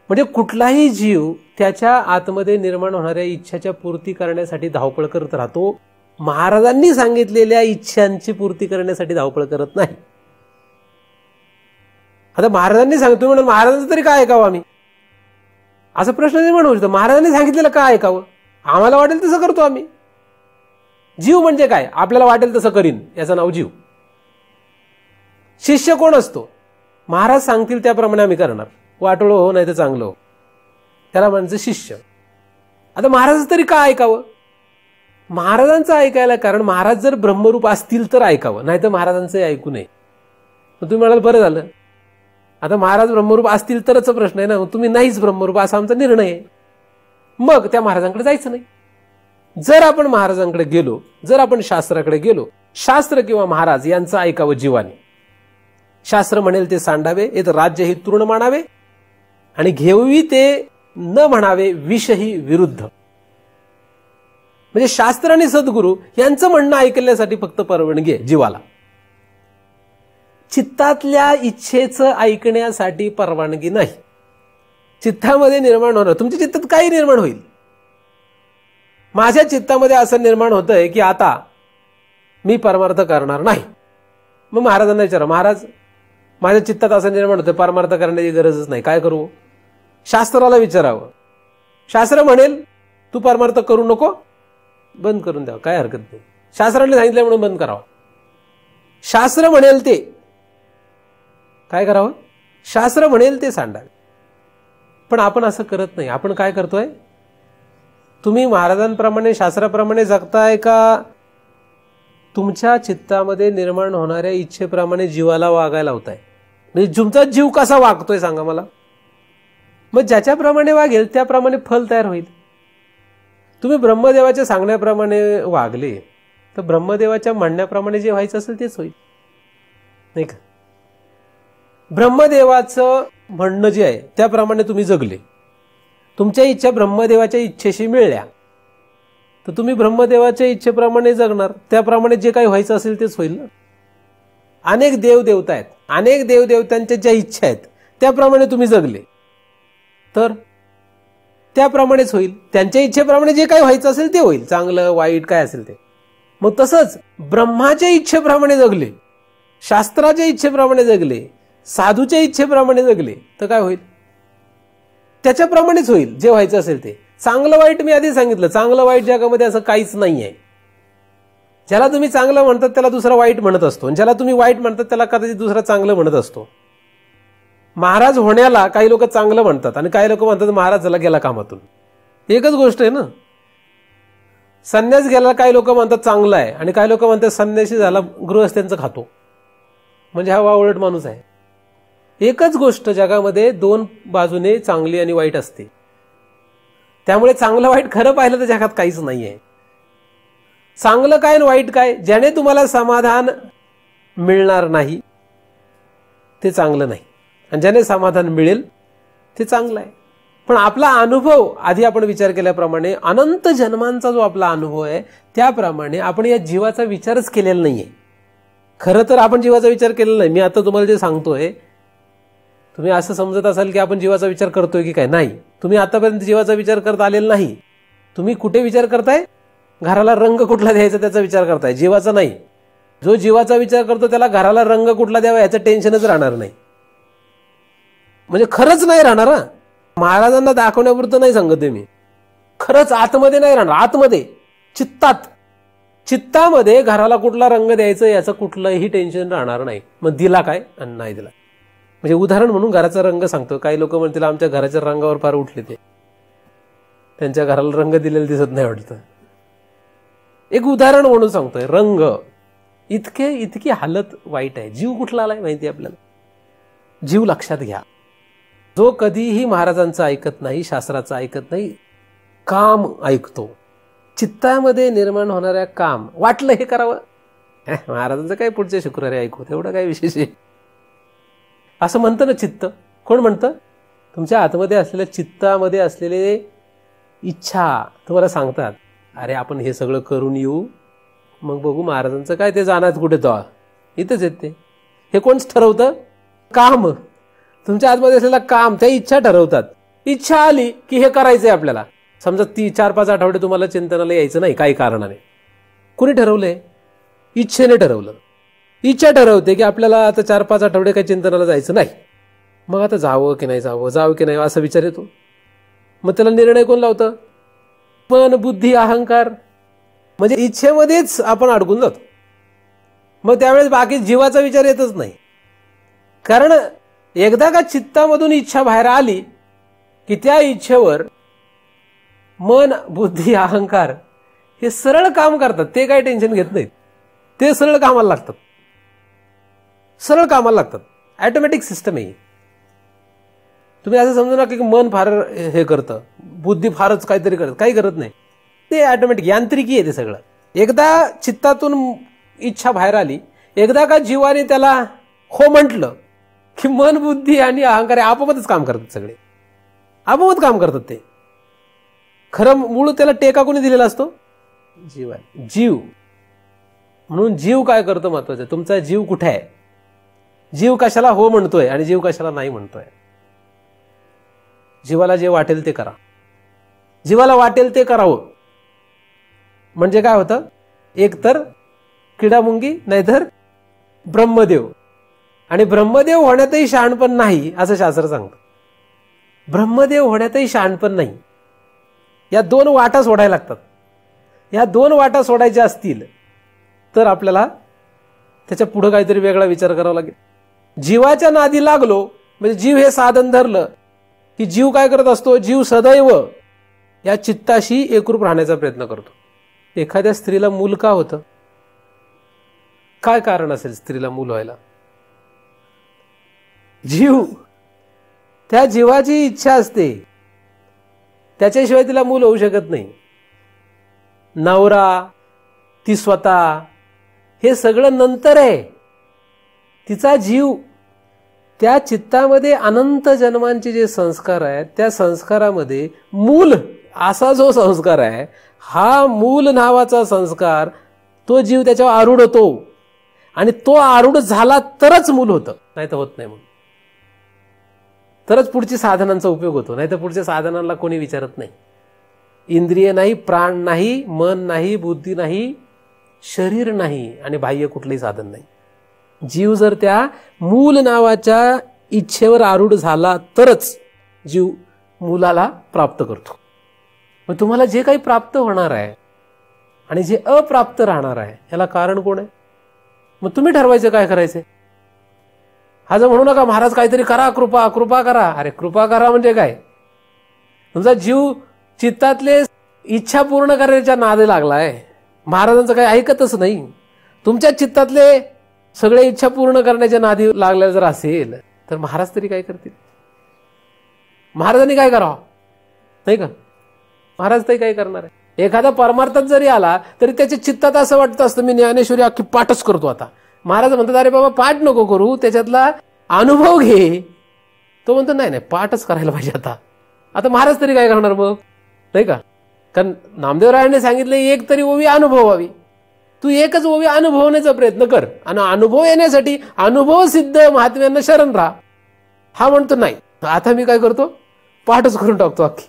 म्हणजे कुठलाही जीव त्याच्या आतमध्ये निर्माण होणाऱ्या इच्छाच्या पूर्ती करण्यासाठी धावपळ करत राहतो, महाराजांनी सांगितलेल्या इच्छांची पूर्ती करण्यासाठी धावपळ करत नाही. आता महाराजांनी सांगितलं, तुम्ही म्हणून महाराजांचं तरी काय ऐकावं आम्ही, असा प्रश्न निर्माण होऊ शकतो. महाराजांनी सांगितलेलं काय ऐकावं? आम्हाला वाटेल तसं करतो आम्ही. जीव म्हणजे काय? आपल्याला वाटेल तसं करीन, याचं नाव जीव. शिष्य कोण असतो? महाराज सांगतील त्याप्रमाणे आम्ही करणार, वाटोळं हो नाही तर चांगलं हो, त्याला म्हणायचं शिष्य. आता महाराज तरी का ऐकावं? महाराजांचं ऐकायला कारण महाराज जर ब्रह्मरूप असतील तर ऐकावं, नाही तर महाराजांचं ऐकू नये. तुम्ही म्हणाल बरं झालं, आता महाराज ब्रह्मरूप असतील तरच प्रश्न आहे ना, तुम्ही नाहीच ब्रह्मरूप असा आमचा निर्णय आहे, मग त्या महाराजांकडे जायचं नाही. जर आपण महाराजांकडे गेलो, जर आपण शास्त्राकडे गेलो, शास्त्र किंवा महाराज यांचं ऐकावं जीवाने. शास्त्र म्हणेल ते सांडावे, येत राज्य ही तृण मानावे, आणि घेऊवी ते न म्हणावे विषही विरुद्ध. म्हणजे शास्त्र आणि सद्गुरू यांचं म्हणणं ऐकण्यासाठी फक्त परवानगी आहे जीवाला. चित्तातल्या इच्छेचं ऐकण्यासाठी परवानगी नाही. चित्तामध्ये निर्माण होणार, तुमच्या चित्तात काही निर्माण होईल. माझ्या चित्तामध्ये असं निर्माण होतंय की आता मी परमार्थ करणार नाही. मग महाराजांना विचारा, महाराज माझ्या चित्तात असं निर्माण होतं, परमार्थ करण्याची गरजच नाही, काय करू? शास्त्राला विचारावं. शास्त्र म्हणेल तू परमार्थ करू नको, बंद करून द्यावं, काय हरकत नाही. शास्त्राने सांगितलं म्हणून बंद करावं. शास्त्र म्हणेल ते काय करावं? शास्त्र म्हणेल ते सांडावे. पण आपण असं करत नाही. आपण काय करतोय? तुम्ही महाराजांप्रमाणे शास्त्राप्रमाणे जगताय का तुमच्या चित्तामध्ये निर्माण होणाऱ्या इच्छेप्रमाणे जीवाला वागायला लावताय? म्हणजे तुमचा जीव कसा वागतोय सांगा मला. मग ज्याच्याप्रमाणे वागेल त्याप्रमाणे फल तयार होईल. तुम्ही ब्रह्मदेवाच्या सांगण्याप्रमाणे वागले तर ब्रह्मदेवाच्या म्हणण्याप्रमाणे जे व्हायचं असेल तेच होईल, नाही का? ब्रह्मदेवाचं म्हणणं जे आहे त्याप्रमाणे तुम्ही जगले, तुमच्या इच्छा ब्रह्मदेवाच्या इच्छेशी मिळल्या, तर तुम्ही ब्रह्मदेवाच्या इच्छेप्रमाणे जगणार, त्याप्रमाणे जे काही व्हायचं असेल तेच होईल ना. अनेक देवदेवता आहेत, अनेक देवदेवतांच्या ज्या इच्छा आहेत त्याप्रमाणे तुम्ही जगले तर त्याप्रमाणेच होईल. त्यांच्या इच्छेप्रमाणे जे काही व्हायचं असेल ते होईल, चांगलं वाईट काय असेल ते. मग तसंच ब्रह्माच्या इच्छेप्रमाणे जगले, शास्त्राच्या इच्छेप्रमाणे जगले, साधूच्या इच्छेप्रमाणे जगले तर काय होईल? त्याच्याप्रमाणेच होईल जे व्हायचं असेल ते. चांगलं वाईट मी आधी सांगितलं, चांगलं वाईट जगामध्ये असं काहीच नाही आहे. ज्याला तुम्ही चांगलं म्हणतात त्याला दुसरा वाईट म्हणत असतो, आणि ज्याला तुम्ही वाईट म्हणतात त्याला कदाचित दुसरा चांगलं म्हणत असतो. महाराज होण्याला काही लोक चांगलं म्हणतात आणि काही लोक म्हणतात महाराज झाला गेला कामातून. एकच गोष्ट आहे ना. संन्यास गेला काही लोक म्हणतात चांगला आहे आणि काही लोक म्हणतात संन्यासी झाला गृहस्थ्यांचं खातो, म्हणजे हा वावळट माणूस आहे. एकच गोष्ट जगामध्ये दोन बाजूने चांगली आणि वाईट असते. त्यामुळे चांगलं वाईट खरं पाहिलं तर जगात काहीच नाही आहे. चांगलं काय आणि वाईट काय, ज्याने तुम्हाला समाधान मिळणार नाही ते चांगलं नाही, आणि ज्याने समाधान मिळेल ते चांगलं आहे. पण आपला अनुभव आधी आपण विचार केल्याप्रमाणे अनंत जन्मांचा जो आपला अनुभव आहे त्याप्रमाणे आपण या जीवाचा विचारच केलेला नाहीये. खरं तर आपण जीवाचा विचार केलेला नाही. मी आता तुम्हाला जे सांगतोय तुम्ही असं समजत असाल की आपण जीवाचा विचार करतोय की काय. नाही, तुम्ही आतापर्यंत जीवाचा विचार करत आलेला नाही. तुम्ही कुठे विचार करताय, घराला रंग कुठला द्यायचा त्याचा विचार करताय, जीवाचा नाही. जो जीवाचा विचार करतो त्याला घराला रंग कुठला द्यावा याचं टेन्शनच राहणार नाही, म्हणजे खरंच नाही राहणार. महाराजांना दाखवण्यापुरतं नाही सांगत मी, खरंच आतमध्ये नाही राहणार. आतमध्ये चित्तामध्ये घराला कुठला रंग द्यायचं याचं कुठलंही टेन्शन राहणार नाही. मग दिला काय आणि नाही दिला. म्हणजे उदाहरण म्हणून घराचा रंग सांगतो. काही लोक म्हणतील आमच्या घराच्या रंगावर फार उठले, ते त्यांच्या घराला रंग दिलेला दिसत नाही वाटतं. एक उदाहरण म्हणून सांगतोय. रंग इतकी हालत वाईट आहे. जीव कुठला आलाय माहिती आपल्याला. जीव लक्षात घ्या, जो कधीही महाराजांचं ऐकत नाही, शास्त्राचं ऐकत नाही, काम ऐकतो. चित्तामध्ये निर्माण होणाऱ्या काम, वाटलं हे करावं, महाराजांचं काय पुढच्या शुक्रवारी ऐकू, तेवढं काय विशेष आहे असं म्हणतं ना चित्त. कोण म्हणतं? तुमच्या आतमध्ये असलेल्या चित्तामध्ये असलेले इच्छा तुम्हाला सांगतात अरे आपण हे सगळं करून येऊ, मग बघू महाराजांचं काय, ते जाणार कुठे तो इथंच येते. हे कोण ठरवतं? काम. तुमच्या आतमध्ये असलेला काम, त्या इच्छा ठरवतात. इच्छा आली की हे करायचंय आपल्याला. समजा 4-5 आठवडे तुम्हाला चिंतनाला यायचं नाही काही कारणाने, कुणी ठरवलंय? इच्छेने ठरवलं. इच्छा ठरवते की आपल्याला आता 4-5 आठवडे काही चिंतनाला जायचं नाही. मग आता जावं की नाही जावं की नाही असा विचार येतो. मग त्याला निर्णय कोण लावतं? मन, बुद्धी, अहंकार. म्हणजे इच्छेमध्येच आपण अडकून जातो. मग त्यावेळेस बाकी जीवाचा विचार येतच नाही. कारण एकदा का चित्तामधून इच्छा बाहेर आली की त्या इच्छेवर मन, बुद्धी, अहंकार हे सरळ काम करतात. ते काही टेन्शन घेत नाहीत, ते सरळ कामाला लागतात. सरळ कामाला लागतात. ऑटोमॅटिक सिस्टम आहे. तुम्ही असं समजू नका की मन फार हे करतं, बुद्धी फारच काहीतरी करत, काही करत नाही. ते ऑटोमॅटिक यांत्रिकी आहे ते सगळं. एकदा चित्तातून इच्छा बाहेर आली, एकदा का जीवाने त्याला हो म्हटलं की मन, बुद्धी आणि अहंकार आपोआपच काम करतात. सगळे आपोआप काम करतात. ते खरं मूळ त्याला टेका कोणी दिलेला असतो? जीवाने. जीव. म्हणून जीव काय करतो महत्वाचं. तुमचा जीव कुठे आहे? जीव कशाला हो म्हणतोय आणि जीव कशाला नाही म्हणतोय? जीवाला जे वाटेल ते करा. जीवाला वाटेल ते करावं. म्हणजे काय होतं? एक तर किडामुंगी, नाहीतर ब्रह्मदेव. आणि ब्रह्मदेव होण्यातही शहाणपण नाही असं शास्त्र सांगतं. ब्रह्मदेव होण्यातही शहाणपण नाही. या 2 वाटा सोडायला लागतात. या 2 वाटा सोडायच्या असतील तर आपल्याला त्याच्या पुढे काहीतरी वेगळा विचार करावा लागेल. जीवाच्या नादी लागलो म्हणजे जीव हे साधन धरलं की जीव काय करत असतो? जीव सदैव या चित्ताशी एकरूप राहण्याचा प्रयत्न करतो. एखाद्या स्त्रीला मूल का होतं? काय कारण असेल स्त्रीला मूल व्हायला? जीव. त्या जीवाची इच्छा असते, त्याच्याशिवाय तिला मूल होऊ शकत नाही. नवरा, ती स्वतः, हे सगळं नंतर आहे. तिचा जीव, त्या चित्तामध्ये अनंत जन्मांचे जे संस्कार आहेत त्या संस्कारामध्ये मूल असा जो संस्कार आहे, हा मूल नावाचा संस्कार, तो जीव त्याच्यावर आरूढ होतो. आणि तो आरूढ झाला तरच मूल होतं, नाही तर होत नाही. म्हणून तरच पुढची साधनांचा उपयोग होतो, नाही तर पुढच्या साधनांना कोणी विचारत नाही. इंद्रिय नाही, प्राण नाही, मन नाही, बुद्धी नाही, शरीर नाही आणि बाह्य कुठलंही साधन नाही. जीव जर त्या मूल नावाच्या इच्छेवर आरूढ झाला तरच जीव मूलाला प्राप्त करतो. मग तुम्हाला जे काही प्राप्त होणार आहे, आणि जे अप्राप्त राहणार आहे याला कारण कोण आहे? मग तुम्ही ठरवायचं काय करायचंय. हा जर म्हणू नका महाराज काहीतरी करा, कृपा कृपा करा. अरे कृपा करा म्हणजे काय? तुमचा जीव चित्तातले इच्छा पूर्ण करण्याच्या नादी लागलाय. महाराजांचं काही ऐकतच नाही. तुमच्या चित्तातले सगळे इच्छा पूर्ण करण्याच्या नादी लागल्या जर असेल तर महाराज तरी काय करतील? महाराजांनी काय करावं नाही का? महाराज तरी काय करणार आहे? एखादा परमार्थात जरी आला तरी त्याच्या चित्तात असं वाटतं असतं मी ज्ञानेश्वरी अख्खी पाठच करतो. आता महाराज म्हणतात अरे बाबा पाठ नको करू, त्याच्यातला अनुभव घे. तो म्हणतो नाही नाही पाठच करायला पाहिजे. आता महाराज तरी काय करणार मग नाही का? कारण नामदेवरायांनी सांगितलं एक तरी ओवी अनुभवावी. तू एकच ओवी अनुभवण्याचा प्रयत्न कर आणि अनुभव येण्यासाठी अनुभव सिद्ध महात्म्यांना शरण राहा. हा म्हणतो नाही आता मी काय करतो पाठच करून टाकतो अख्खी.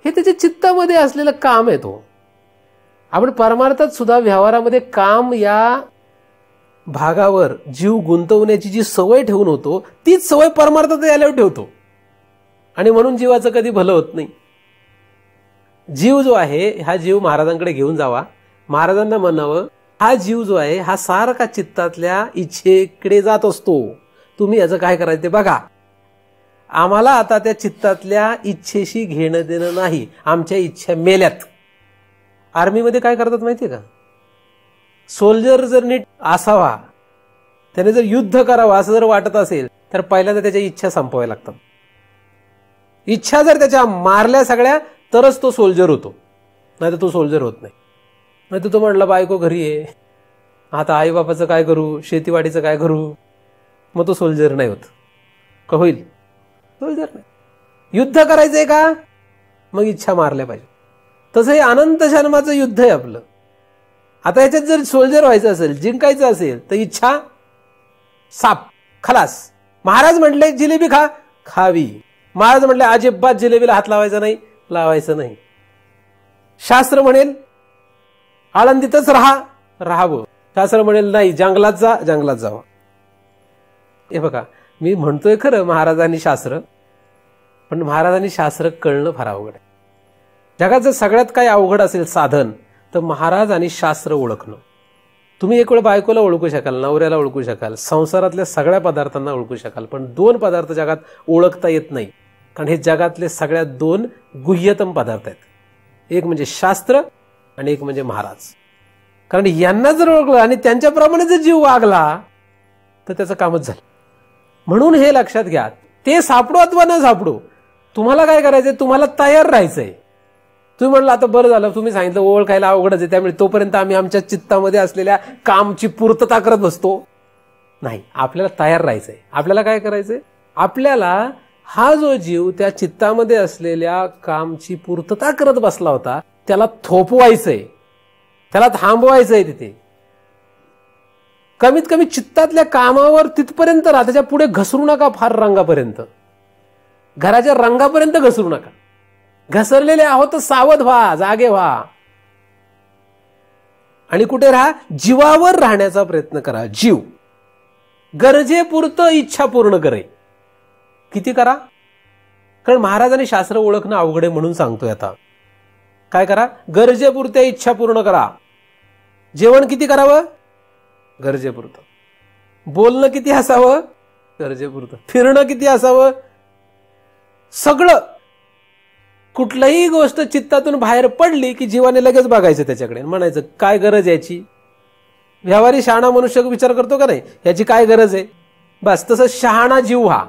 हे त्याच्या चित्तामध्ये असलेलं काम आहे. तो आपण परमार्थात सुद्धा व्यवहारामध्ये काम या भागावर जीव गुंतवण्याची जी सवय ठेवून होतो तीच सवय परमार्थात यायला ठेवतो आणि म्हणून जीवाचं कधी भलं होत नाही. जीव जो आहे हा जीव महाराजांकडे घेऊन जावा. महाराजांना म्हणावं हा जीव जो आहे हा सारखा चित्तातल्या इच्छेकडे जात असतो. तुम्ही याचं काय करायचं ते बघा. आम्हाला आता त्या चित्तातल्या इच्छेशी घेणं देणं नाही. आमच्या इच्छा मेल्यात. आर्मीमध्ये काय करतात माहितीये का? सोल्जर जर नीट असावा, त्याने जर युद्ध करावं असं जर वाटत असेल तर पहिल्यांदा त्याच्या इच्छा संपवाव्या लागतात. इच्छा जर त्याच्या मारल्या सगळ्या तरच तो सोल्जर होतो, नाही तर तो सोल्जर होत नाही. नाही तर तो म्हणला बायको घरी आहे, आता आई बापाचं काय करू, शेतीवाडीचं काय करू, मग तो सोल्जर नाही होत. का होईल? सोल्जर नाही. युद्ध करायचंय का? मग इच्छा मारल्या पाहिजे. तसं हे अनंत जन्माचं युद्ध आहे आपलं. आता याच्यात जर सोल्जर व्हायचं असेल, जिंकायचं असेल तर इच्छा साप खलास. महाराज म्हटले जिलेबी खा, खावी. महाराज म्हटले अजिबात जिलेबीला हात लावायचा नाही, लावायचं नाही. शास्त्र म्हणेल आळंदीतच राहावं. शास्त्र म्हणेल नाही जंगलात जा, जंगलात जावं. हे बघा मी म्हणतोय खरं महाराजांनी शास्त्र, पण महाराजांनी शास्त्र कळणं फार अवघड आहे. जगात जर सगळ्यात काही अवघड असेल साधन तर महाराज आणि शास्त्र ओळखणं. तुम्ही एक वेळ बायकोला ओळखू शकाल, नवऱ्याला ओळखू शकाल, संसारातल्या सगळ्या पदार्थांना ओळखू शकाल, पण 2 पदार्थ जगात ओळखता येत नाही. कारण हे जगातले सगळ्यात 2 गुह्यतम पदार्थ आहेत. एक म्हणजे शास्त्र आणि एक म्हणजे महाराज. कारण यांना जर ओळखलं आणि त्यांच्याप्रमाणे जर जीव वागला तर त्याचं कामच झालं. म्हणून हे लक्षात घ्या, ते सापडो अथवा न सापडो, तुम्हाला काय करायचंय, तुम्हाला तयार राहायचंय. तुम्ही म्हणलं आता बरं झालं तुम्ही सांगितलं ओळखायला अवघडच आहे, त्यामुळे तोपर्यंत आम्ही आमच्या चित्तामध्ये असलेल्या कामची पूर्तता करत बसतो. नाही, आपल्याला तयार राहायचंय. आपल्याला काय करायचंय, आपल्याला हा जो जीव त्या चित्तामध्ये असलेल्या कामची पूर्तता करत बसला होता त्याला थोपवायचंय, त्याला थांबवायचंय. तिथे कमीत कमी चित्तातल्या कामावर तिथपर्यंत राहा, त्याच्या पुढे घसरू नका. फार रंगापर्यंत, घराच्या रंगापर्यंत घसरू नका. घसरलेले आहोत तर सावध व्हा, जागे व्हा. आणि कुठे राहा, जीवावर राहण्याचा प्रयत्न करा. जीव गरजेपुरतं इच्छा पूर्ण करे. किती करा? कारण महाराजांनी शास्त्र ओळखणं अवघड आहे म्हणून सांगतोय. आता काय करा, गरजेपुरत्या इच्छा पूर्ण करा. जेवण किती करावं? गरजेपुरतं. बोलणं किती असावं? गरजेपुरतं. फिरणं किती असावं? सगळं. कुठलीही गोष्ट चित्तातून बाहेर पडली की जीवाने लगेच बघायचं त्याच्याकडे, म्हणायचं काय गरज याची. व्यवहारी शहाणा मनुष्य विचार करतो का नाही, याची काय गरज आहे. बस तसं शहाणा जीव हा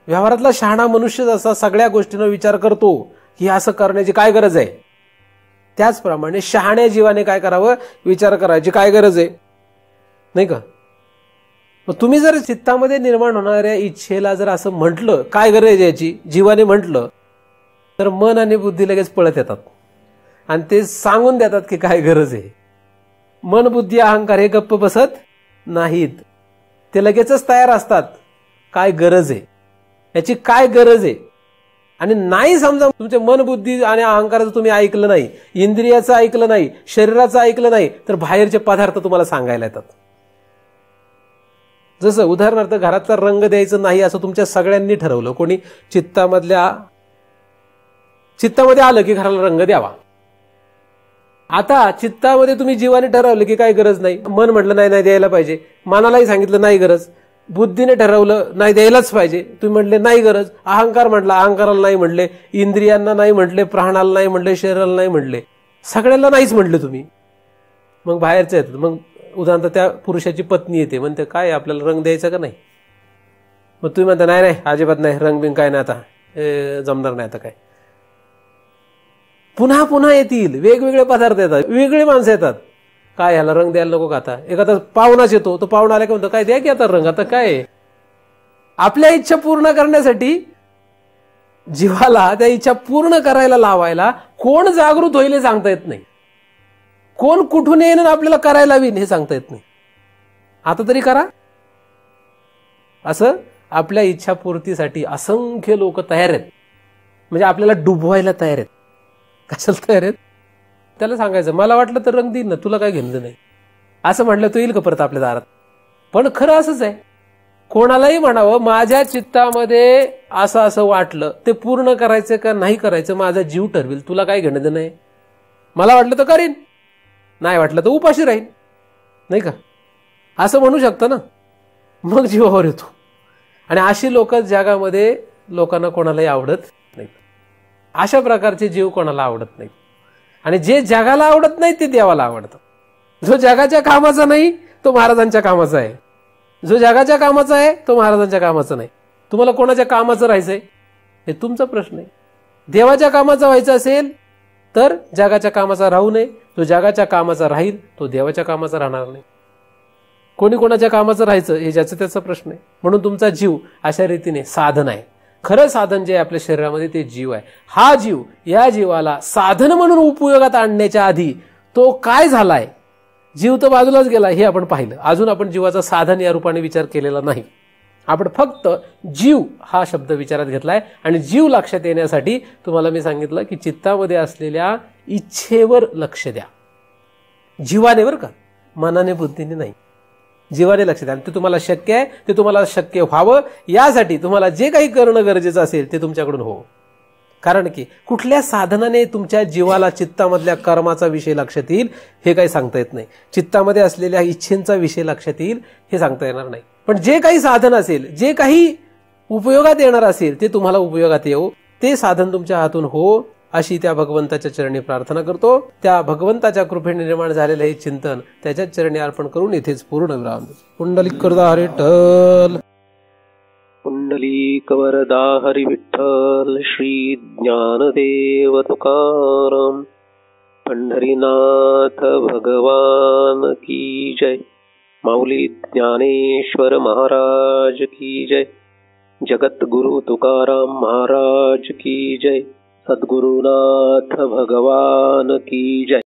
व्यवहारातला शहाणा मनुष्य जसा सगळ्या गोष्टींना विचार करतो की असं करण्याची काय गरज आहे, त्याचप्रमाणे शहाण्या जीवाने काय करावं, विचार करायची काय गरज आहे, नाही का. मग तुम्ही जर चित्तामध्ये निर्माण होणाऱ्या इच्छेला जर असं म्हटलं काय गरज याची, जीवाने म्हटलं, तर मन आणि बुद्धी लगेच पळत येतात आणि ते सांगून देतात की काय गरज आहे. मन बुद्धी अहंकार हे गप्प बसत नाहीत, ते लगेचच तयार असतात. काय गरज आहे, याची काय गरज आहे. आणि नाही समजा तुमचे मन बुद्धी आणि अहंकाराचं तुम्ही ऐकलं नाही, इंद्रियाचं ऐकलं नाही, शरीराचं ऐकलं नाही, तर बाहेरचे पदार्थ तुम्हाला सांगायला येतात. जसं उदाहरणार्थ घरातला रंग द्यायचं नाही असं तुमच्या सगळ्यांनी ठरवलं. कोणी चित्तामध्ये आलं की घराला रंग द्यावा. आता चित्तामध्ये तुम्ही जीवाने ठरवलं की काही गरज नाही, मन म्हटलं नाही नाही द्यायला पाहिजे, मनालाही सांगितलं नाही गरज, बुद्धीने ठरवलं नाही द्यायलाच पाहिजे, तुम्ही म्हटले नाही गरज, अहंकार म्हटला अहंकाराला नाही म्हटले, इंद्रियांना नाही म्हटले, प्राणाला नाही म्हटले, शरीराला नाही म्हटले, सगळ्याला नाहीच म्हटले तुम्ही. मग बाहेरचे येतात. मग उदाहरणार्थ त्या पुरुषाची पत्नी येते, म्हणते काय आपल्याला रंग द्यायचा का नाही. मग तुम्ही म्हणता नाही नाही अजिबात नाही, रंग बिंग काय नाही, आता जमणार नाही. आता काय पुन्हा पुन्हा येतील, वेगवेगळे पदार्थ येतात, वेगळी माणसं येतात, काय ह्याला रंग द्यायला नको का. आता एखादा पाहुणाच येतो, तो पाहुणा आला की म्हणतो काय द्या की आता रंग. आता काय आपल्या इच्छा पूर्ण करण्यासाठी जीवाला त्या इच्छा पूर्ण करायला लावायला कोण जागृत होईल हे सांगता येत नाही, कोण कुठून येईन आपल्याला करायला हवीन हे सांगता येत नाही. आता तरी करा. असं आपल्या इच्छापूर्तीसाठी असंख्य लोक तयार आहेत, म्हणजे आपल्याला डुबवायला तयार आहेत. कशाला तयार आहेत, त्याला सांगायचं मला वाटलं तर रंग देईन ना, तुला काय घेणं नाही, असं म्हटलं तो येईल का परत आपल्या दारात. पण खरं असंच आहे, कोणालाही म्हणावं माझ्या चित्तामध्ये असं असं वाटलं, ते पूर्ण करायचं का नाही करायचं माझा जीव ठरवेल, तुला काय घेणं नाही. मला वाटलं तर करीन, नाही वाटलं तर उपाशी राहीन, नाही का, असं म्हणू शकतं ना. मग जीवावर येतो. आणि अशी लोक जगामध्ये लोकांना कोणालाही आवडत नाही. अशा प्रकारचे जीव कोणाला आवडत नाही. आणि जे जगाला आवडत नाही ते देवाला आवडतं. जो जगाच्या कामाचा नाही तो महाराजांच्या कामाचा आहे, जो जगाच्या कामाचा आहे तो महाराजांच्या कामाचा नाही. तुम्हाला कोणाच्या कामाचं राहायचंय हे तुमचा प्रश्न आहे. देवाच्या कामाचा व्हायचं असेल तर जगाच्या कामाचा राहू नये, जो जगाच्या कामाचा राहील तो देवाच्या कामाचा राहणार नाही. कोणी कोणाच्या कामाचं राहायचं हे ज्याचा त्याचा प्रश्न आहे. म्हणून तुमचा जीव अशा रीतीने साधन आहे. खरं साधन जे आहे आपल्या शरीरामध्ये ते जीव आहे. हा जीव या जीवाला साधन म्हणून उपयोगात आणण्याच्या आधी तो काय झालाय, जीव तर बाजूलाच गेला हे आपण पाहिलं. अजून आपण जीवाचा साधन या रूपाने विचार केलेला नाही. आपण फक्त जीव हा शब्द विचारात घेतलाय. आणि जीव लक्षात येण्यासाठी तुम्हाला मी सांगितलं की चित्तामध्ये असलेल्या इच्छेवर लक्ष द्या. जीवाने बरं का, मनाने बुद्धीने नाही, जीवाने लक्ष द्या. ते तुम्हाला शक्य आहे, ते तुम्हाला शक्य व्हावं यासाठी तुम्हाला जे काही करणं गरजेचं असेल ते तुमच्याकडून हो. कारण की कुठल्या साधनाने तुमच्या जीवाला चित्तामधल्या कर्माचा विषय लक्षात येईल हे काही सांगता येत नाही. चित्तामध्ये असलेल्या इच्छेंचा विषय लक्षात येईल हे सांगता येणार नाही. पण जे काही साधन असेल, जे काही उपयोगात येणार असेल ते तुम्हाला उपयोगात येऊ, ते साधन तुमच्या हातून हो अशी त्या भगवंताच्या चरणी प्रार्थना करतो. त्या भगवंताच्या कृपेने निर्माण झालेलं हे चिंतन त्याच्याच चरणी अर्पण करून इथेच पूर्ण विराम. पुंडलिक वरदा हरी विठ्ठल, पुंडलिक वरदा हरी विठ्ठल. श्री ज्ञानदेव तुकाराम पंढरीनाथ भगवान की जय. माऊली ज्ञानेश्वर महाराज की जय. जगत गुरु तुकाराम महाराज की जय. सद्गुरुनाथ भगवान की जय.